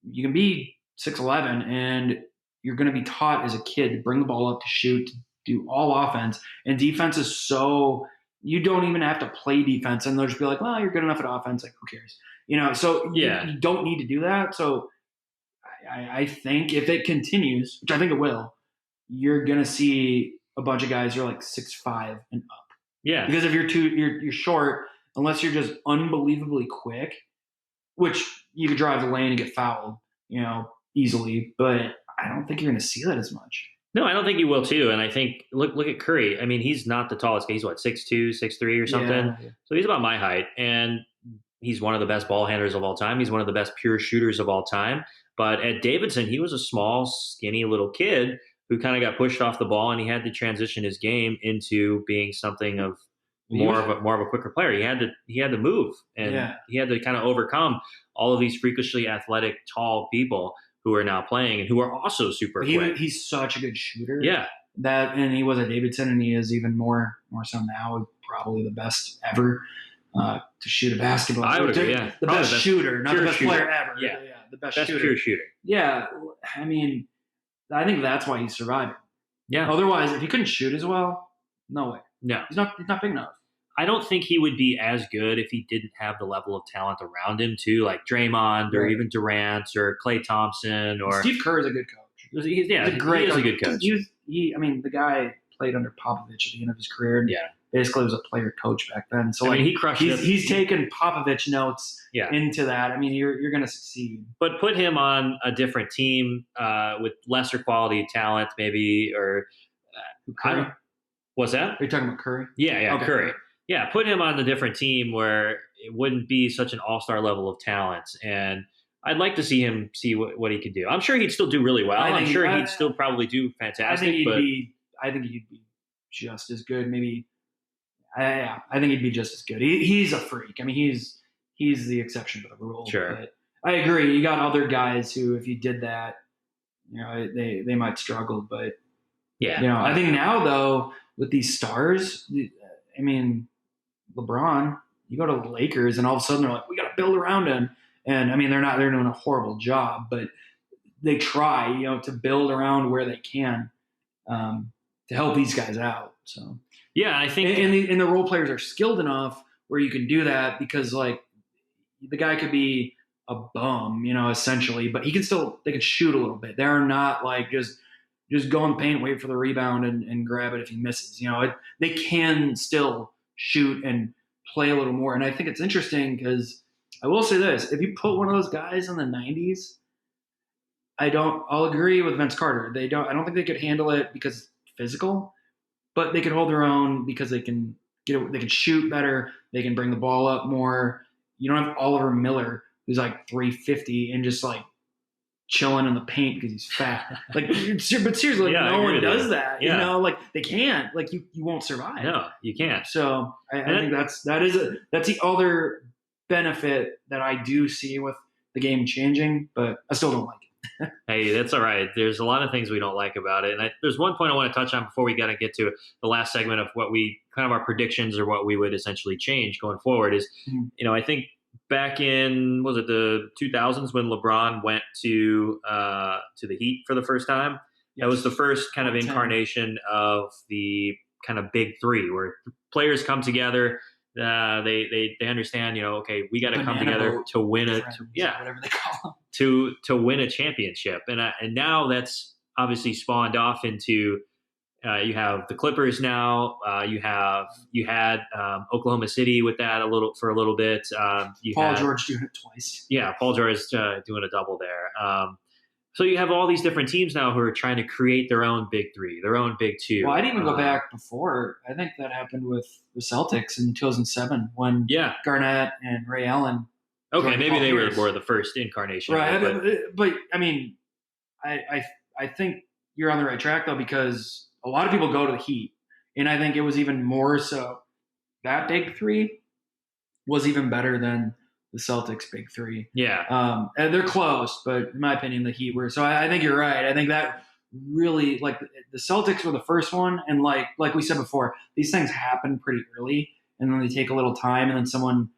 [SPEAKER 3] you can be 6'11" and you're going to be taught as a kid to bring the ball up, to shoot, to do all offense. And defense is so you don't even have to play defense, and they'll just be like, "Well, you're good enough at offense. Like, who cares?" So you don't need to do that. So I think if it continues, which I think it will, you're gonna see a bunch of guys who are like 6'5" and up.
[SPEAKER 2] Yeah.
[SPEAKER 3] Because if you're short, unless you're just unbelievably quick, which you could drive the lane and get fouled, easily. But I don't think you're gonna see that as much.
[SPEAKER 2] No, I don't think you will too. And I think look at Curry. I mean, he's not the tallest guy. He's what, 6'2", 6'3" or something.
[SPEAKER 3] Yeah.
[SPEAKER 2] So he's about my height, and he's one of the best ball handlers of all time. He's one of the best pure shooters of all time. But at Davidson, he was a small, skinny little kid who kind of got pushed off the ball, and he had to transition his game into being something of more of a quicker player. He had to move, and he had to kind of overcome all of these freakishly athletic, tall people who are now playing and who are also super quick.
[SPEAKER 3] He's such a good shooter.
[SPEAKER 2] Yeah.
[SPEAKER 3] And he was at Davidson, and he is even more so now, probably the best ever to shoot a basketball.
[SPEAKER 2] I would agree, yeah.
[SPEAKER 3] The best shooter, not the best player ever.
[SPEAKER 2] Yeah.
[SPEAKER 3] The best
[SPEAKER 2] shooter.
[SPEAKER 3] Pure
[SPEAKER 2] shooter.
[SPEAKER 3] Yeah. I mean, I think that's why he's surviving.
[SPEAKER 2] Yeah.
[SPEAKER 3] Otherwise, if he couldn't shoot as well, no way.
[SPEAKER 2] No.
[SPEAKER 3] He's not big enough.
[SPEAKER 2] I don't think he would be as good if he didn't have the level of talent around him too, like Draymond or even Durant or Klay Thompson or
[SPEAKER 3] Steve Kerr is a good coach. He's a good coach. The guy played under Popovich at the end of his career. And basically was a player coach back then. So
[SPEAKER 2] he crushed it.
[SPEAKER 3] He's taken Popovich notes into that. I mean, you're going to succeed.
[SPEAKER 2] But put him on a different team with lesser quality talent, maybe, or what's that?
[SPEAKER 3] Are you talking about Curry?
[SPEAKER 2] Yeah,
[SPEAKER 3] okay.
[SPEAKER 2] Curry. Yeah, put him on a different team where it wouldn't be such an all-star level of talent. And I'd like to see him see what he could do. I'm sure he'd still do really well. I'm sure he'd still probably do fantastic.
[SPEAKER 3] I think he'd be just as good. Maybe. I think he'd be just as good. He's a freak. I mean, he's the exception to the rule.
[SPEAKER 2] Sure.
[SPEAKER 3] But I agree. You got other guys who, if you did that, they might struggle. But I think now though, with these stars, I mean, LeBron, you go to the Lakers and all of a sudden they're like, we got to build around him. And I mean, they're doing a horrible job, but they try, to build around where they can to help these guys out. So
[SPEAKER 2] yeah, I think,
[SPEAKER 3] and the role players are skilled enough where you can do that because like the guy could be a bum, essentially, but they can shoot a little bit. They're not like just go in the paint, wait for the rebound and grab it if he misses. They can still shoot and play a little more. And I think it's interesting because I will say this: if you put one of those guys in the 90s, I'll agree with Vince Carter. I don't think they could handle it because it's physical, but they can hold their own because they can they can shoot better. They can bring the ball up more. You don't have Oliver Miller, who's like 350 and just like chilling in the paint because he's fat. But seriously, no one does that. Like they can't. Like you won't survive.
[SPEAKER 2] No, you can't.
[SPEAKER 3] So I think that's the other benefit that I do see with the game changing, but I still don't like it.
[SPEAKER 2] Hey, that's all right. There's a lot of things we don't like about it. And there's one point I want to touch on before we got to get to the last segment of what we kind of our predictions or what we would essentially change going forward is, I think back in, was it the 2000s when LeBron went to the Heat for the first time? Yes. That was the first kind of incarnation of the kind of big three where players come together. They understand, okay, we got to come together to win
[SPEAKER 3] whatever they call them.
[SPEAKER 2] to win a championship. And now that's obviously spawned off into you have the Clippers now. You had Oklahoma City with that for a little bit.
[SPEAKER 3] Paul George doing it twice.
[SPEAKER 2] Yeah, Paul George doing a double there. So you have all these different teams now who are trying to create their own big three, their own big two.
[SPEAKER 3] Well, I'd even go back before. I think that happened with the Celtics in 2007 when Garnett and Ray Allen.
[SPEAKER 2] Okay, maybe they were the first incarnation.
[SPEAKER 3] Right, but I mean, I think you're on the right track though because a lot of people go to the Heat, and I think it was even more so. That big three was even better than the Celtics' big three.
[SPEAKER 2] Yeah.
[SPEAKER 3] And they're close, but in my opinion, the Heat were. So I think you're right. I think that really, like, the Celtics were the first one, and like we said before, these things happen pretty early, and then they take a little time, and then someone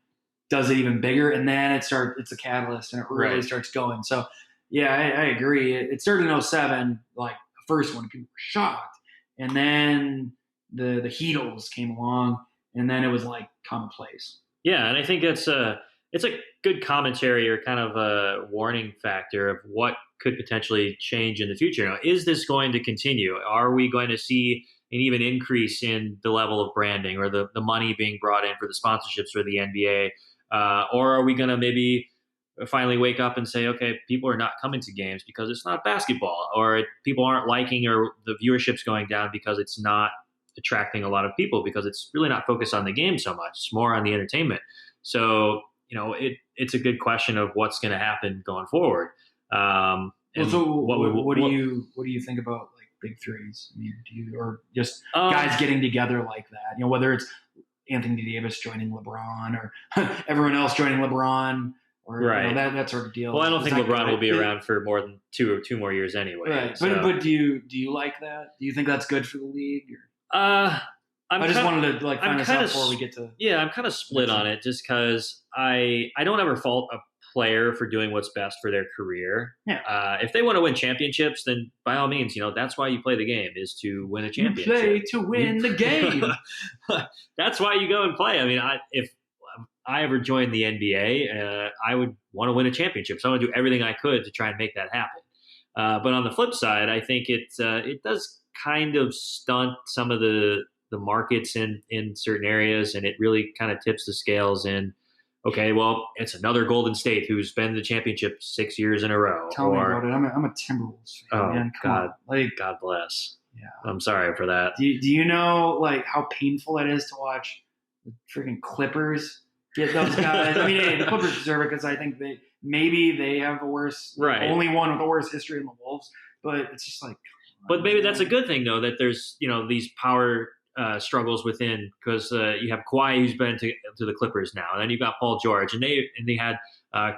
[SPEAKER 3] does it even bigger, and then it's a catalyst, and it really starts going. So yeah, I agree. It started in 2007, like the first one, people were shocked, and then the Heatles came along, and then it was like commonplace.
[SPEAKER 2] Yeah, and I think it's a good commentary or kind of a warning factor of what could potentially change in the future. Now, is this going to continue? Are we going to see an even increase in the level of branding or the money being brought in for the sponsorships for the NBA? Or are we going to maybe finally wake up and say, okay, people are not coming to games because it's not basketball, or people aren't liking, or the viewership's going down because it's not attracting a lot of people, because it's really not focused on the game so much. It's more on the entertainment. So, it's a good question of what's going to happen going forward.
[SPEAKER 3] What do you think about like big threes? I mean, or just guys getting together like that? Whether it's Anthony Davis joining LeBron or everyone else joining LeBron, or that sort of deal.
[SPEAKER 2] Well, I don't think LeBron will be around for more than two more years anyway.
[SPEAKER 3] Right. So. But do you like that? Do you think that's good for the league?
[SPEAKER 2] I
[SPEAKER 3] just wanted to find this out before we get to.
[SPEAKER 2] Yeah, I'm kind of split on it, just because I don't ever fault a player for doing what's best for their career.
[SPEAKER 3] Yeah.
[SPEAKER 2] If they want to win championships, then by all means, that's why you play the game, is to win a championship.
[SPEAKER 3] You play to win the game.
[SPEAKER 2] That's why you go and play. I mean, if I ever joined the NBA, I would want to win a championship. So I would do everything I could to try and make that happen. But on the flip side, I think it does kind of stunt some of the markets in certain areas, and it really kind of tips the scales in, okay, well, it's another Golden State who's been the championship 6 years in a row.
[SPEAKER 3] Tell me about it. I'm a Timberwolves fan, man. Come on.
[SPEAKER 2] God bless.
[SPEAKER 3] Yeah.
[SPEAKER 2] I'm sorry for that.
[SPEAKER 3] Do you know how painful it is to watch the freaking Clippers get those guys? I mean, hey, the Clippers deserve it because I think they have the worst, only one with the worst history in the Wolves. But it's just like.
[SPEAKER 2] But maybe that's a good thing, though, that there's these power struggles within, because you have Kawhi, who's been to the Clippers now, and then you've got Paul George, and they had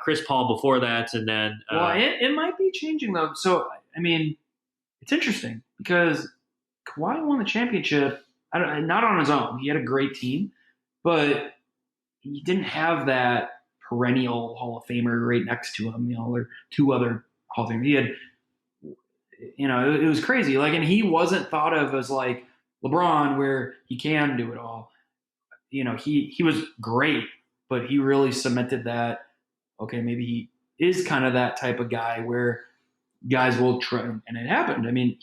[SPEAKER 2] Chris Paul before that, and then
[SPEAKER 3] it might be changing though. So I mean, it's interesting because Kawhi won the championship. Not on his own. He had a great team, but he didn't have that perennial Hall of Famer right next to him. Or two other Hall of Famers. He had. It was crazy. And he wasn't thought of as like LeBron, where he can do it all. He was great, but he really cemented that. Okay, maybe he is kind of that type of guy where guys will try, and it happened. I mean,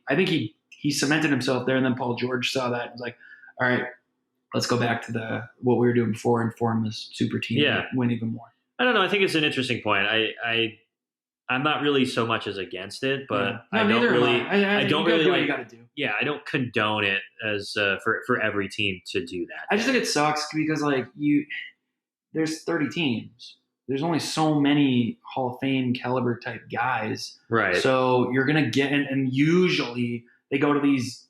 [SPEAKER 3] I think he cemented himself there, and then Paul George saw that and was like, all right, let's go back to what we were doing before and form this super team and win even more.
[SPEAKER 2] I don't know. I think it's an interesting point. I'm not really so much as against it, but I don't really. I don't really like.
[SPEAKER 3] You got to do.
[SPEAKER 2] Yeah, I don't condone it as for every team to do that.
[SPEAKER 3] I just think it sucks because there's 30 teams. There's only so many Hall of Fame caliber type guys,
[SPEAKER 2] right?
[SPEAKER 3] So you're gonna get, and usually they go to these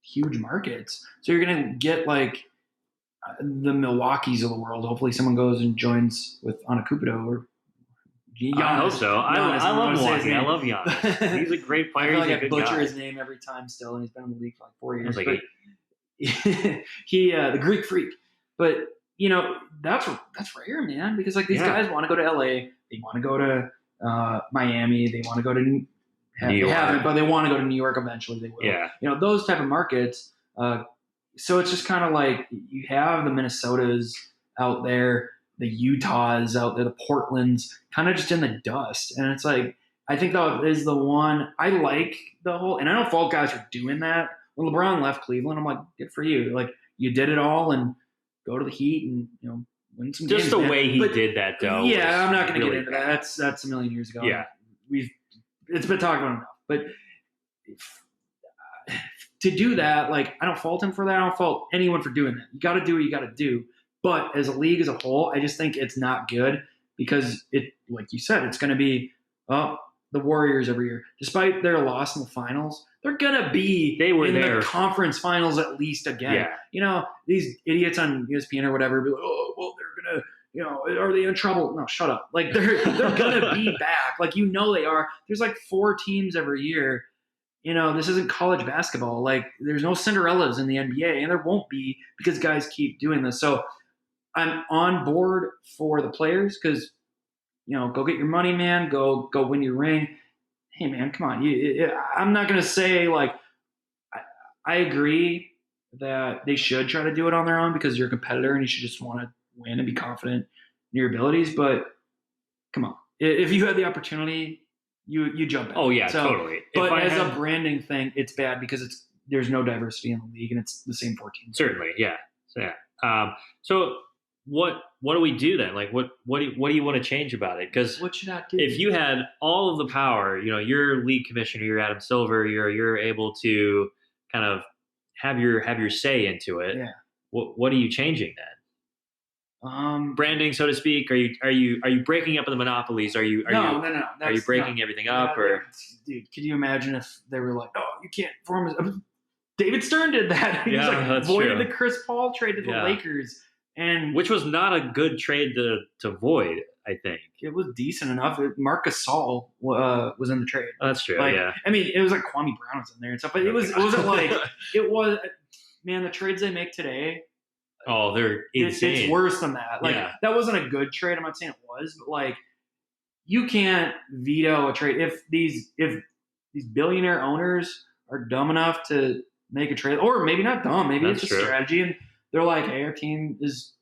[SPEAKER 3] huge markets, so you're gonna get like the Milwaukees of the world. Hopefully, someone goes and joins with Antetokounmpo or. Giannis.
[SPEAKER 2] I hope so. I love Milwaukee. I love Giannis. He's a great player.
[SPEAKER 3] I feel like
[SPEAKER 2] I
[SPEAKER 3] butcher his name every time still, and he's been in the league for like 4 years. But the Greek Freak. But that's rare, man, because these guys want to go to LA, they want to go to Miami, they want to go to New York, but they want to go to New York eventually. They will.
[SPEAKER 2] Yeah.
[SPEAKER 3] Those type of markets. So it's just kind of like you have the Minnesotas out there. The Utahs out there, the Portlands, kind of just in the dust. And it's like, I think that is the one I like the whole, and I don't fault guys for doing that. When LeBron left Cleveland, I'm like, good for you. Like, you did it all and go to the Heat and, win some games.
[SPEAKER 2] Just the way he did that, though.
[SPEAKER 3] Yeah, I'm not going to get into that. That's a million years ago.
[SPEAKER 2] Yeah.
[SPEAKER 3] It's been talked about enough. But to do that, I don't fault him for that. I don't fault anyone for doing that. You got to do what you got to do. But as a league as a whole, I just think it's not good because like you said, it's going to be the Warriors every year. Despite their loss in the finals, they're going to be the conference finals at least again.
[SPEAKER 2] Yeah.
[SPEAKER 3] These idiots on ESPN or whatever be like, oh, well, they're going are they in trouble? No, shut up. Like they're gonna be back. Like they are. There's like 4 teams every year. This isn't college basketball. Like there's no Cinderellas in the NBA, and there won't be because guys keep doing this. So I'm on board for the players because go get your money, man. Go win your ring. Hey, man, come on. I'm not gonna say like I agree that they should try to do it on their own because you're a competitor and you should just want to win and be confident in your abilities. But come on, if you had the opportunity, you jump in.
[SPEAKER 2] Oh yeah, totally.
[SPEAKER 3] But as a branding thing, it's bad because there's no diversity in the league and it's the same 14.
[SPEAKER 2] Certainly, yeah. So what do we do then? Like what do you want to change about it? Because
[SPEAKER 3] what should I do?
[SPEAKER 2] If you had all of the power, you're league commissioner, you're Adam Silver, you're able to kind of have your say into it.
[SPEAKER 3] Yeah.
[SPEAKER 2] What are you changing then? Branding, so to speak. Are you breaking up the monopolies? Are you breaking everything up? Or
[SPEAKER 3] dude, could you imagine if they were like, "Oh, you can't form." David Stern did that. He was voided the Chris Paul trade to the Lakers, and
[SPEAKER 2] which was not a good trade to void. I think
[SPEAKER 3] it was decent enough. Marc Gasol was in the trade.
[SPEAKER 2] Oh, that's true.
[SPEAKER 3] I mean, it was like Kwame Brown was in there and stuff, but it wasn't like it was. Man, the trades they make today.
[SPEAKER 2] Oh, they're insane.
[SPEAKER 3] It's worse than that. Like that wasn't a good trade. I'm not saying it was, but like you can't veto a trade if these billionaire owners are dumb enough to make a trade, or maybe not dumb. Maybe it's a strategy, and they're like, "Hey, our team is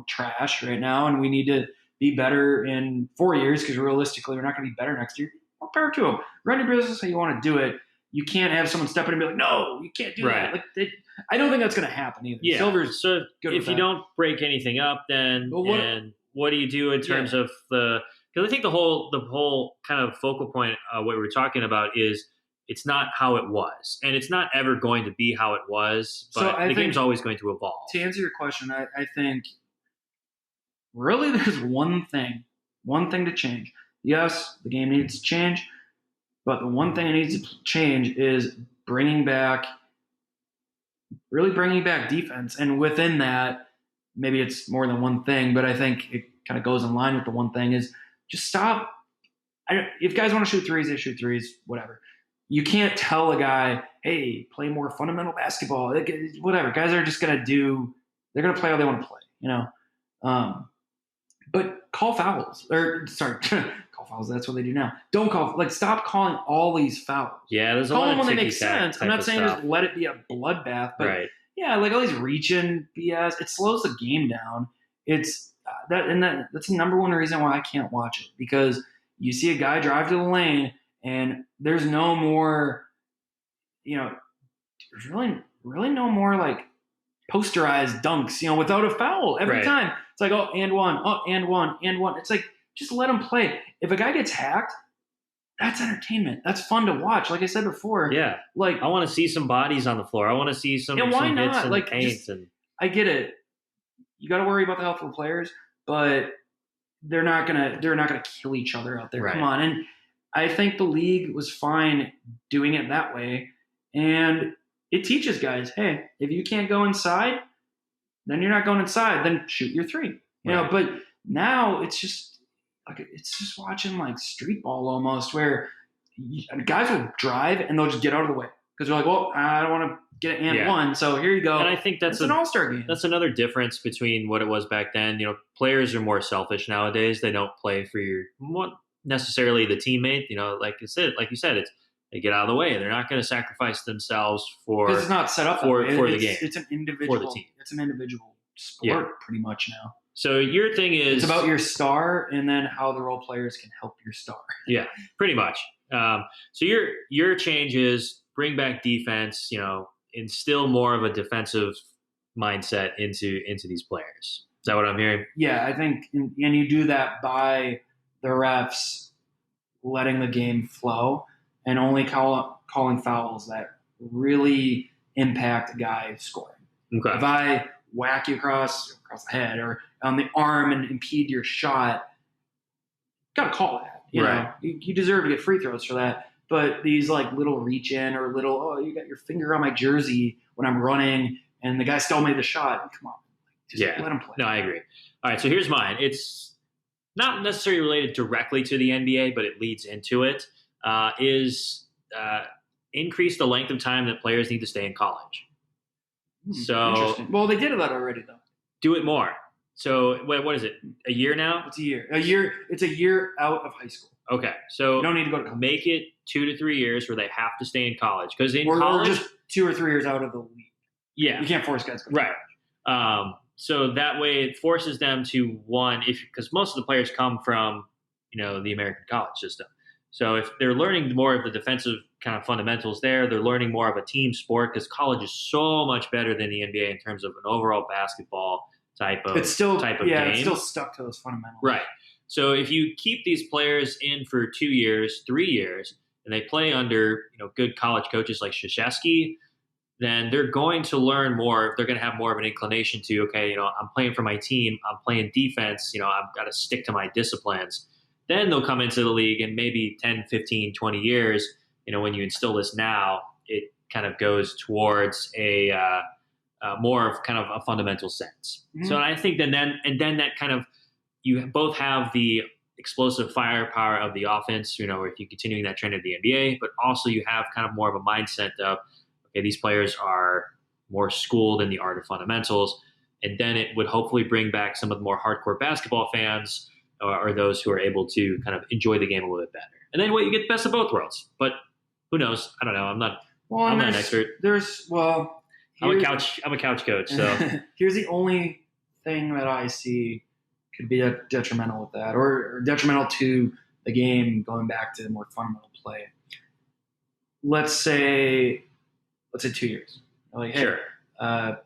[SPEAKER 3] trash right now, and we need to be better in 4 years because realistically, we're not going to be better next year." More power to them. Run your business how you want to do it. You can't have someone step in and be like, "No, you can't do that." Like I don't think that's going to happen either.
[SPEAKER 2] Yeah.
[SPEAKER 3] Silver's
[SPEAKER 2] so
[SPEAKER 3] good
[SPEAKER 2] if you don't break anything up, then what do you do in terms of the? Because I think the whole kind of focal point of what we're talking about is it's not how it was, and it's not ever going to be how it was. But the game's always going to evolve.
[SPEAKER 3] To answer your question, I think really there's one thing to change. Yes, the game needs to change, but the one thing it needs to change is bringing back defense. And within that, maybe it's more than one thing, but I think it kind of goes in line with the one thing is just stop. If guys want to shoot threes, they shoot threes, whatever. You can't tell a guy, hey, play more fundamental basketball. Whatever. Guys are just going to they're going to play how they want to play, But call fouls. Call fouls. That's what they do now. Don't stop calling all these fouls.
[SPEAKER 2] Yeah, there's a
[SPEAKER 3] call
[SPEAKER 2] lot
[SPEAKER 3] them
[SPEAKER 2] of
[SPEAKER 3] when they make sense. I'm not saying just let it be a bloodbath, but all these reach-in BS, it slows the game down. It's that's the number one reason why I can't watch it, because you see a guy drive to the lane and there's no more, there's really no more like posterized dunks, without a foul every time. It's like, oh, and one. It's like, just let him play. If a guy gets hacked, that's entertainment. That's fun to watch. Like I said before.
[SPEAKER 2] Yeah.
[SPEAKER 3] Like
[SPEAKER 2] I want to see some bodies on the floor. I want to see some hits in the paint.
[SPEAKER 3] I get it. You got to worry about the health of the players, but they're not gonna kill each other out there. Right. Come on. And I think the league was fine doing it that way. And it teaches guys, hey, if you can't go inside, then you're not going inside. Then shoot your three. You know, but now it's just watching like street ball almost, where guys will drive and they'll just get out of the way because they're like, well, I don't want to get an and one, so here you go.
[SPEAKER 2] And I think that's
[SPEAKER 3] an all-star game.
[SPEAKER 2] That's another difference between what it was back then. Players are more selfish nowadays. They don't play for not necessarily the teammate. Like you said, it's they get out of the way. They're not going to sacrifice themselves because
[SPEAKER 3] it's not set up
[SPEAKER 2] for the game.
[SPEAKER 3] It's an individual
[SPEAKER 2] for the team.
[SPEAKER 3] It's an individual sport pretty much now.
[SPEAKER 2] So your thing is
[SPEAKER 3] it's about your star and then how the role players can help your star.
[SPEAKER 2] Yeah, pretty much. So your change is bring back defense. Instill more of a defensive mindset into these players. Is that what I'm hearing?
[SPEAKER 3] Yeah, I think, and you do that by the refs letting the game flow and only calling fouls that really impact a guy scoring.
[SPEAKER 2] Okay.
[SPEAKER 3] If I whack you across the head or on the arm and impede your shot, got to call that. You know, you deserve to get free throws for that. But these like little reach in or little, you got your finger on my jersey when I'm running and the guy still made the shot. Come on, Just let them play.
[SPEAKER 2] No, I agree. All right, so here's mine. It's not necessarily related directly to the NBA, but it leads into it. Increase the length of time that players need to stay in college. So
[SPEAKER 3] Interesting. Well, they did that already, though.
[SPEAKER 2] Do it more. So what is it? A year now?
[SPEAKER 3] It's a year. It's a year out of high school.
[SPEAKER 2] Okay, so
[SPEAKER 3] you don't need to go to college.
[SPEAKER 2] Make it 2 to 3 years where they have to stay in college, because
[SPEAKER 3] or
[SPEAKER 2] college,
[SPEAKER 3] just 2 or 3 years out of the league.
[SPEAKER 2] Yeah,
[SPEAKER 3] you can't force guys to go to
[SPEAKER 2] college. So that way it forces them to because most of the players come from the American college system. So if they're learning more of the defensive kind of fundamentals there, they're learning more of a team sport, because college is so much better than the NBA in terms of an overall basketball type of game. It's
[SPEAKER 3] still stuck to those fundamentals.
[SPEAKER 2] Right. So if you keep these players in for 2 years, 3 years, and they play under good college coaches like Krzyzewski, then they're going to learn more. They're going to have more of an inclination to, I'm playing for my team. I'm playing defense. I've got to stick to my disciplines. Then they'll come into the league, and maybe 10, 15, 20 years, when you instill this now, it kind of goes towards a more of kind of a fundamental sense. Mm-hmm. So I think then that kind of, you both have the explosive firepower of the offense, if you're continuing that trend of the NBA, but also you have kind of more of a mindset of, okay, these players are more schooled in the art of fundamentals. And then it would hopefully bring back some of the more hardcore basketball fans or those who are able to kind of enjoy the game a little bit better. And then you get the best of both worlds. But who knows? I don't know. I'm not an expert. I'm a couch coach. So
[SPEAKER 3] here's the only thing that I see could be detrimental with that, or detrimental to the game going back to more fundamental play. Let's say 2 years. Like,
[SPEAKER 2] sure.
[SPEAKER 3] Hey,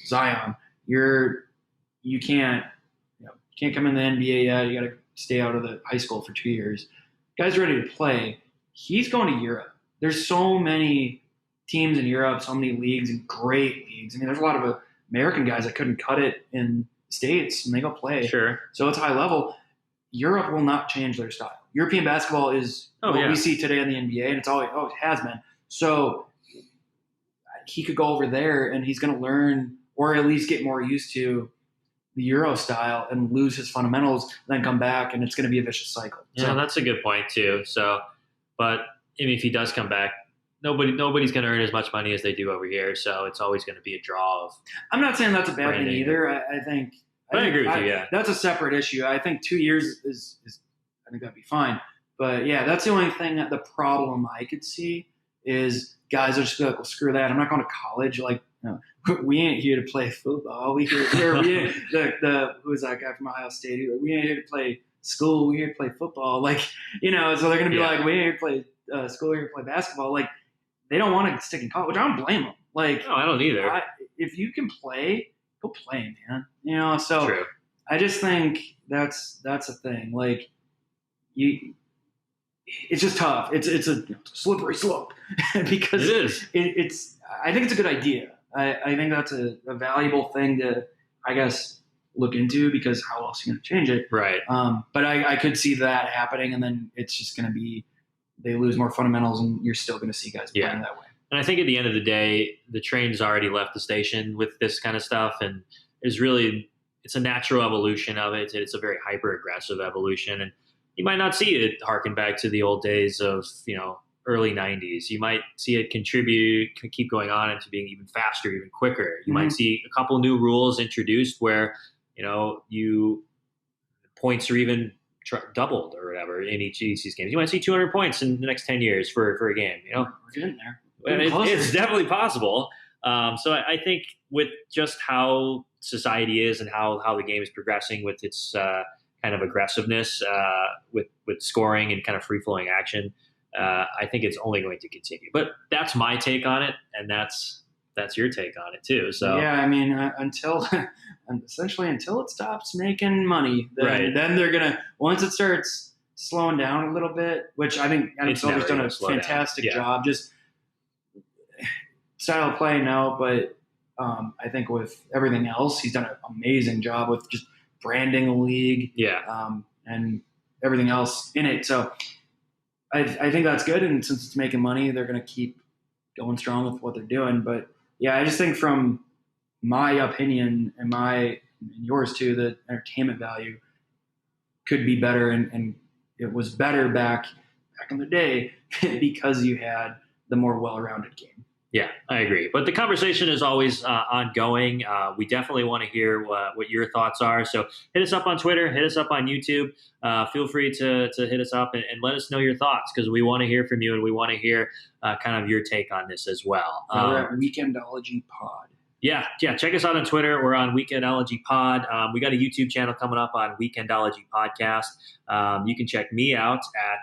[SPEAKER 3] Zion, you can't come in the NBA yet. You got to stay out of the high school for 2 years. Guy's ready to play. He's going to Europe. There's so many teams in Europe, so many leagues, and great leagues. I mean, there's a lot of American guys that couldn't cut it in the States, and they go play.
[SPEAKER 2] Sure.
[SPEAKER 3] So it's high level. Europe will not change their style. European basketball is what we see today in the NBA, and it has been. So he could go over there, and he's going to learn, or at least get more used to, the Euro style, and lose his fundamentals, then come back, and it's going to be a vicious cycle.
[SPEAKER 2] Yeah, that's a good point too. So, but if he does come back, nobody's going to earn as much money as they do over here. So it's always going to be a draw.
[SPEAKER 3] I'm not saying that's a bad thing either. I
[SPEAKER 2] agree with you. Yeah,
[SPEAKER 3] that's a separate issue. I think 2 years is I think that'd be fine. But yeah, that's the only thing the problem I could see is guys are just like, well, screw that. I'm not going to college. Like, we ain't here to play football. We who's that guy from Ohio State? We ain't here to play school. We're here to play football. Like, so they're going to be like, we ain't here to play school. We're here to play basketball. Like, they don't want to stick in college, which I don't blame them. Like,
[SPEAKER 2] no, I don't either.
[SPEAKER 3] If you can play, go play, man. So
[SPEAKER 2] true. I
[SPEAKER 3] just think that's a thing. Like, it's just tough. It's a slippery slope because
[SPEAKER 2] it is.
[SPEAKER 3] It's. I think it's a good idea. I think that's a valuable thing to, I guess, look into, because how else are you going to change it?
[SPEAKER 2] Right.
[SPEAKER 3] But I could see that happening, and then it's just going to be they lose more fundamentals, and you're still going to see guys playing that way.
[SPEAKER 2] And I think at the end of the day, the train's already left the station with this kind of stuff, and it's a natural evolution of it. It's a very hyper-aggressive evolution, and you might not see it harken back to the old days of, early 90s. You might see it keep going on into being even faster, even quicker. You might see a couple new rules introduced where, points are even doubled or whatever in each of these games. You might see 200 points in the next 10 years for a game.
[SPEAKER 3] We're getting there.
[SPEAKER 2] It's definitely possible. So I think with just how society is and how the game is progressing with its kind of aggressiveness with scoring and kind of free-flowing action, I think it's only going to continue. But that's my take on it, and that's your take on it too. So
[SPEAKER 3] yeah, I mean, until it stops making money, then they're gonna, once it starts slowing down a little bit, which I think Adam Silver's done a fantastic job. Just style of play, no, but I think with everything else, he's done an amazing job with just branding the league, and everything else in it. So I think that's good, and since it's making money, they're going to keep going strong with what they're doing. But yeah, I just think from my opinion and yours too, the entertainment value could be better, and it was better back in the day because you had the more well-rounded game.
[SPEAKER 2] Yeah, I agree. But the conversation is always ongoing. We definitely want to hear what your thoughts are. So hit us up on Twitter, hit us up on YouTube. Feel free to hit us up and let us know your thoughts, because we want to hear from you, and we want to hear kind of your take on this as well.
[SPEAKER 3] We're at Weekendology Pod.
[SPEAKER 2] Yeah. Check us out on Twitter. We're on Weekendology Pod. We got a YouTube channel coming up on Weekendology Podcast. You can check me out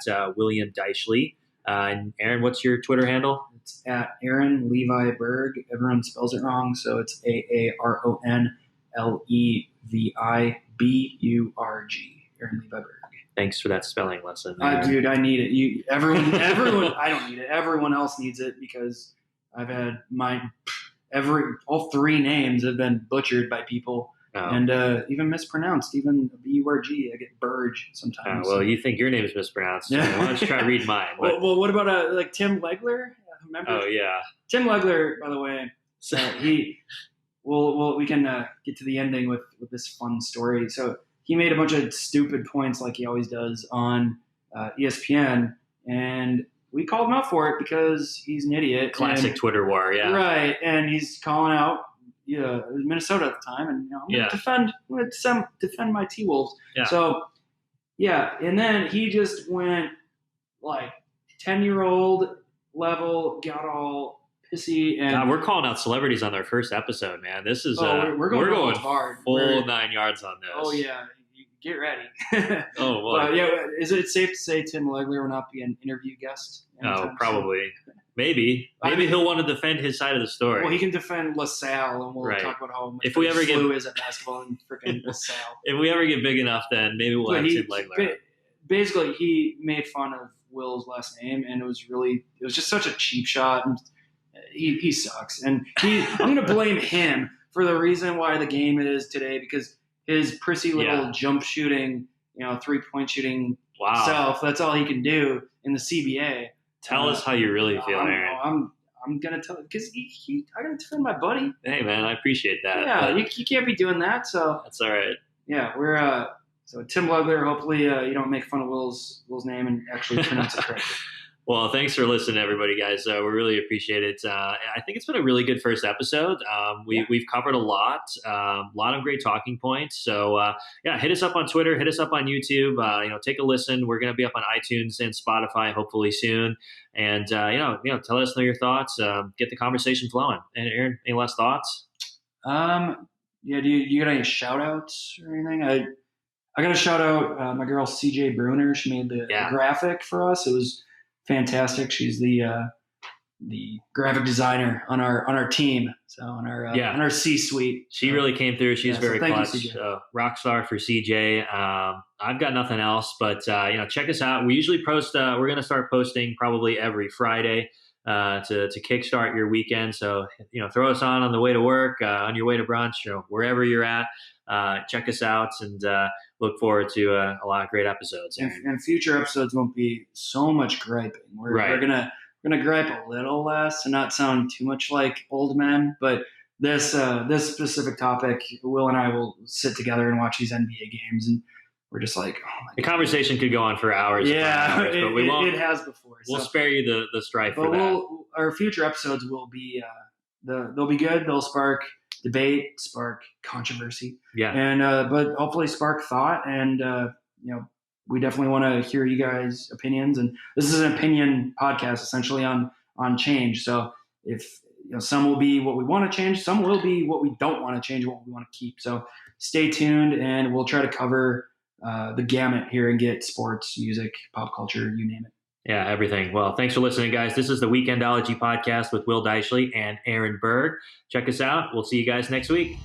[SPEAKER 2] at William Deichley. And Aaron, what's your Twitter handle?
[SPEAKER 3] It's at Aaron Levi Berg. Everyone spells it wrong, so it's AARONLEVIBURG. Aaron Levi Berg.
[SPEAKER 2] Thanks for that spelling lesson.
[SPEAKER 3] Dude, I need it. Everyone. I don't need it. Everyone else needs it, because I've had all three names have been butchered by people. Oh. And even mispronounced, even B-U-R-G. I get Burge sometimes.
[SPEAKER 2] Well, you think your name is mispronounced. So why don't you try read mine? But...
[SPEAKER 3] well, what about like Tim Legler? Remember?
[SPEAKER 2] Oh, yeah.
[SPEAKER 3] Tim Legler, by the way, so we can get to the ending with this fun story. So he made a bunch of stupid points like he always does on ESPN, and we called him out for it because he's an idiot.
[SPEAKER 2] Classic Twitter war, yeah.
[SPEAKER 3] Right, and he's calling out it was Minnesota at the time, and I'm going to defend my T-Wolves. Yeah. So, and then he just went like 10-year-old level, got all pissy, and
[SPEAKER 2] God, we're calling out celebrities on their first episode, man. This is
[SPEAKER 3] we're going hard,
[SPEAKER 2] full 9 yards on this.
[SPEAKER 3] Oh yeah, get ready.
[SPEAKER 2] Oh boy.
[SPEAKER 3] But is it safe to say Tim Legler will not be an interview guest?
[SPEAKER 2] Oh, probably. Maybe he'll want to defend his side of the story.
[SPEAKER 3] Well, he can defend LaSalle, and we'll talk about how much
[SPEAKER 2] flu
[SPEAKER 3] is at basketball in freaking LaSalle.
[SPEAKER 2] If we ever get big enough, then maybe we'll have Tim Legler.
[SPEAKER 3] Basically, he made fun of Will's last name, and it was just such a cheap shot. And he sucks, and I'm going to blame him for the reason why the game is today, because his prissy little jump shooting, 3-point shooting self. That's all he can do in the CBA.
[SPEAKER 2] Tell us how you really feel, Aaron.
[SPEAKER 3] I'm gonna tell because I gotta defend my buddy.
[SPEAKER 2] Hey man, I appreciate that.
[SPEAKER 3] Yeah, you can't be doing that. So
[SPEAKER 2] that's all right.
[SPEAKER 3] Yeah, we're so Tim Legler. Hopefully, you don't make fun of Will's name and actually pronounce it correctly.
[SPEAKER 2] Well, thanks for listening, everybody, guys. We really appreciate it. I think it's been a really good first episode. We've covered a lot of great talking points. So, hit us up on Twitter, hit us up on YouTube. Take a listen. We're going to be up on iTunes and Spotify hopefully soon. And tell us your thoughts. Get the conversation flowing. And Aaron, any last thoughts?
[SPEAKER 3] Do you got any shout outs or anything? I got to shout out my girl CJ Bruner. She made the graphic for us. It was fantastic. She's the graphic designer on our team, so on our C-suite.
[SPEAKER 2] She really came through. She's very clutch. Rock star for CJ. I've got nothing else, but check us out. We usually post. We're going to start posting probably every Friday to kickstart your weekend. So throw us on the way to work, on your way to brunch, wherever you're at. Check us out, and look forward to a lot of great episodes.
[SPEAKER 3] And future episodes won't be so much griping. We're gonna gripe a little less and not sound too much like old men. But this specific topic, Will and I will sit together and watch these NBA games, and we're just like, oh my God.
[SPEAKER 2] The conversation could go on for hours.
[SPEAKER 3] Yeah,
[SPEAKER 2] but we won't.
[SPEAKER 3] It has before.
[SPEAKER 2] We'll spare you the strife for that.
[SPEAKER 3] Our future episodes will be they'll be good. They'll spark debate, spark controversy, and but hopefully spark thought. And we definitely want to hear you guys' opinions. And this is an opinion podcast, essentially on change. So if some will be what we want to change, some will be what we don't want to change, what we want to keep. So stay tuned, and we'll try to cover the gamut here and get sports, music, pop culture, you name it.
[SPEAKER 2] Yeah, everything. Well, thanks for listening, guys. This is the Weekendology Podcast with Will Deichley and Aaron Berg. Check us out. We'll see you guys next week.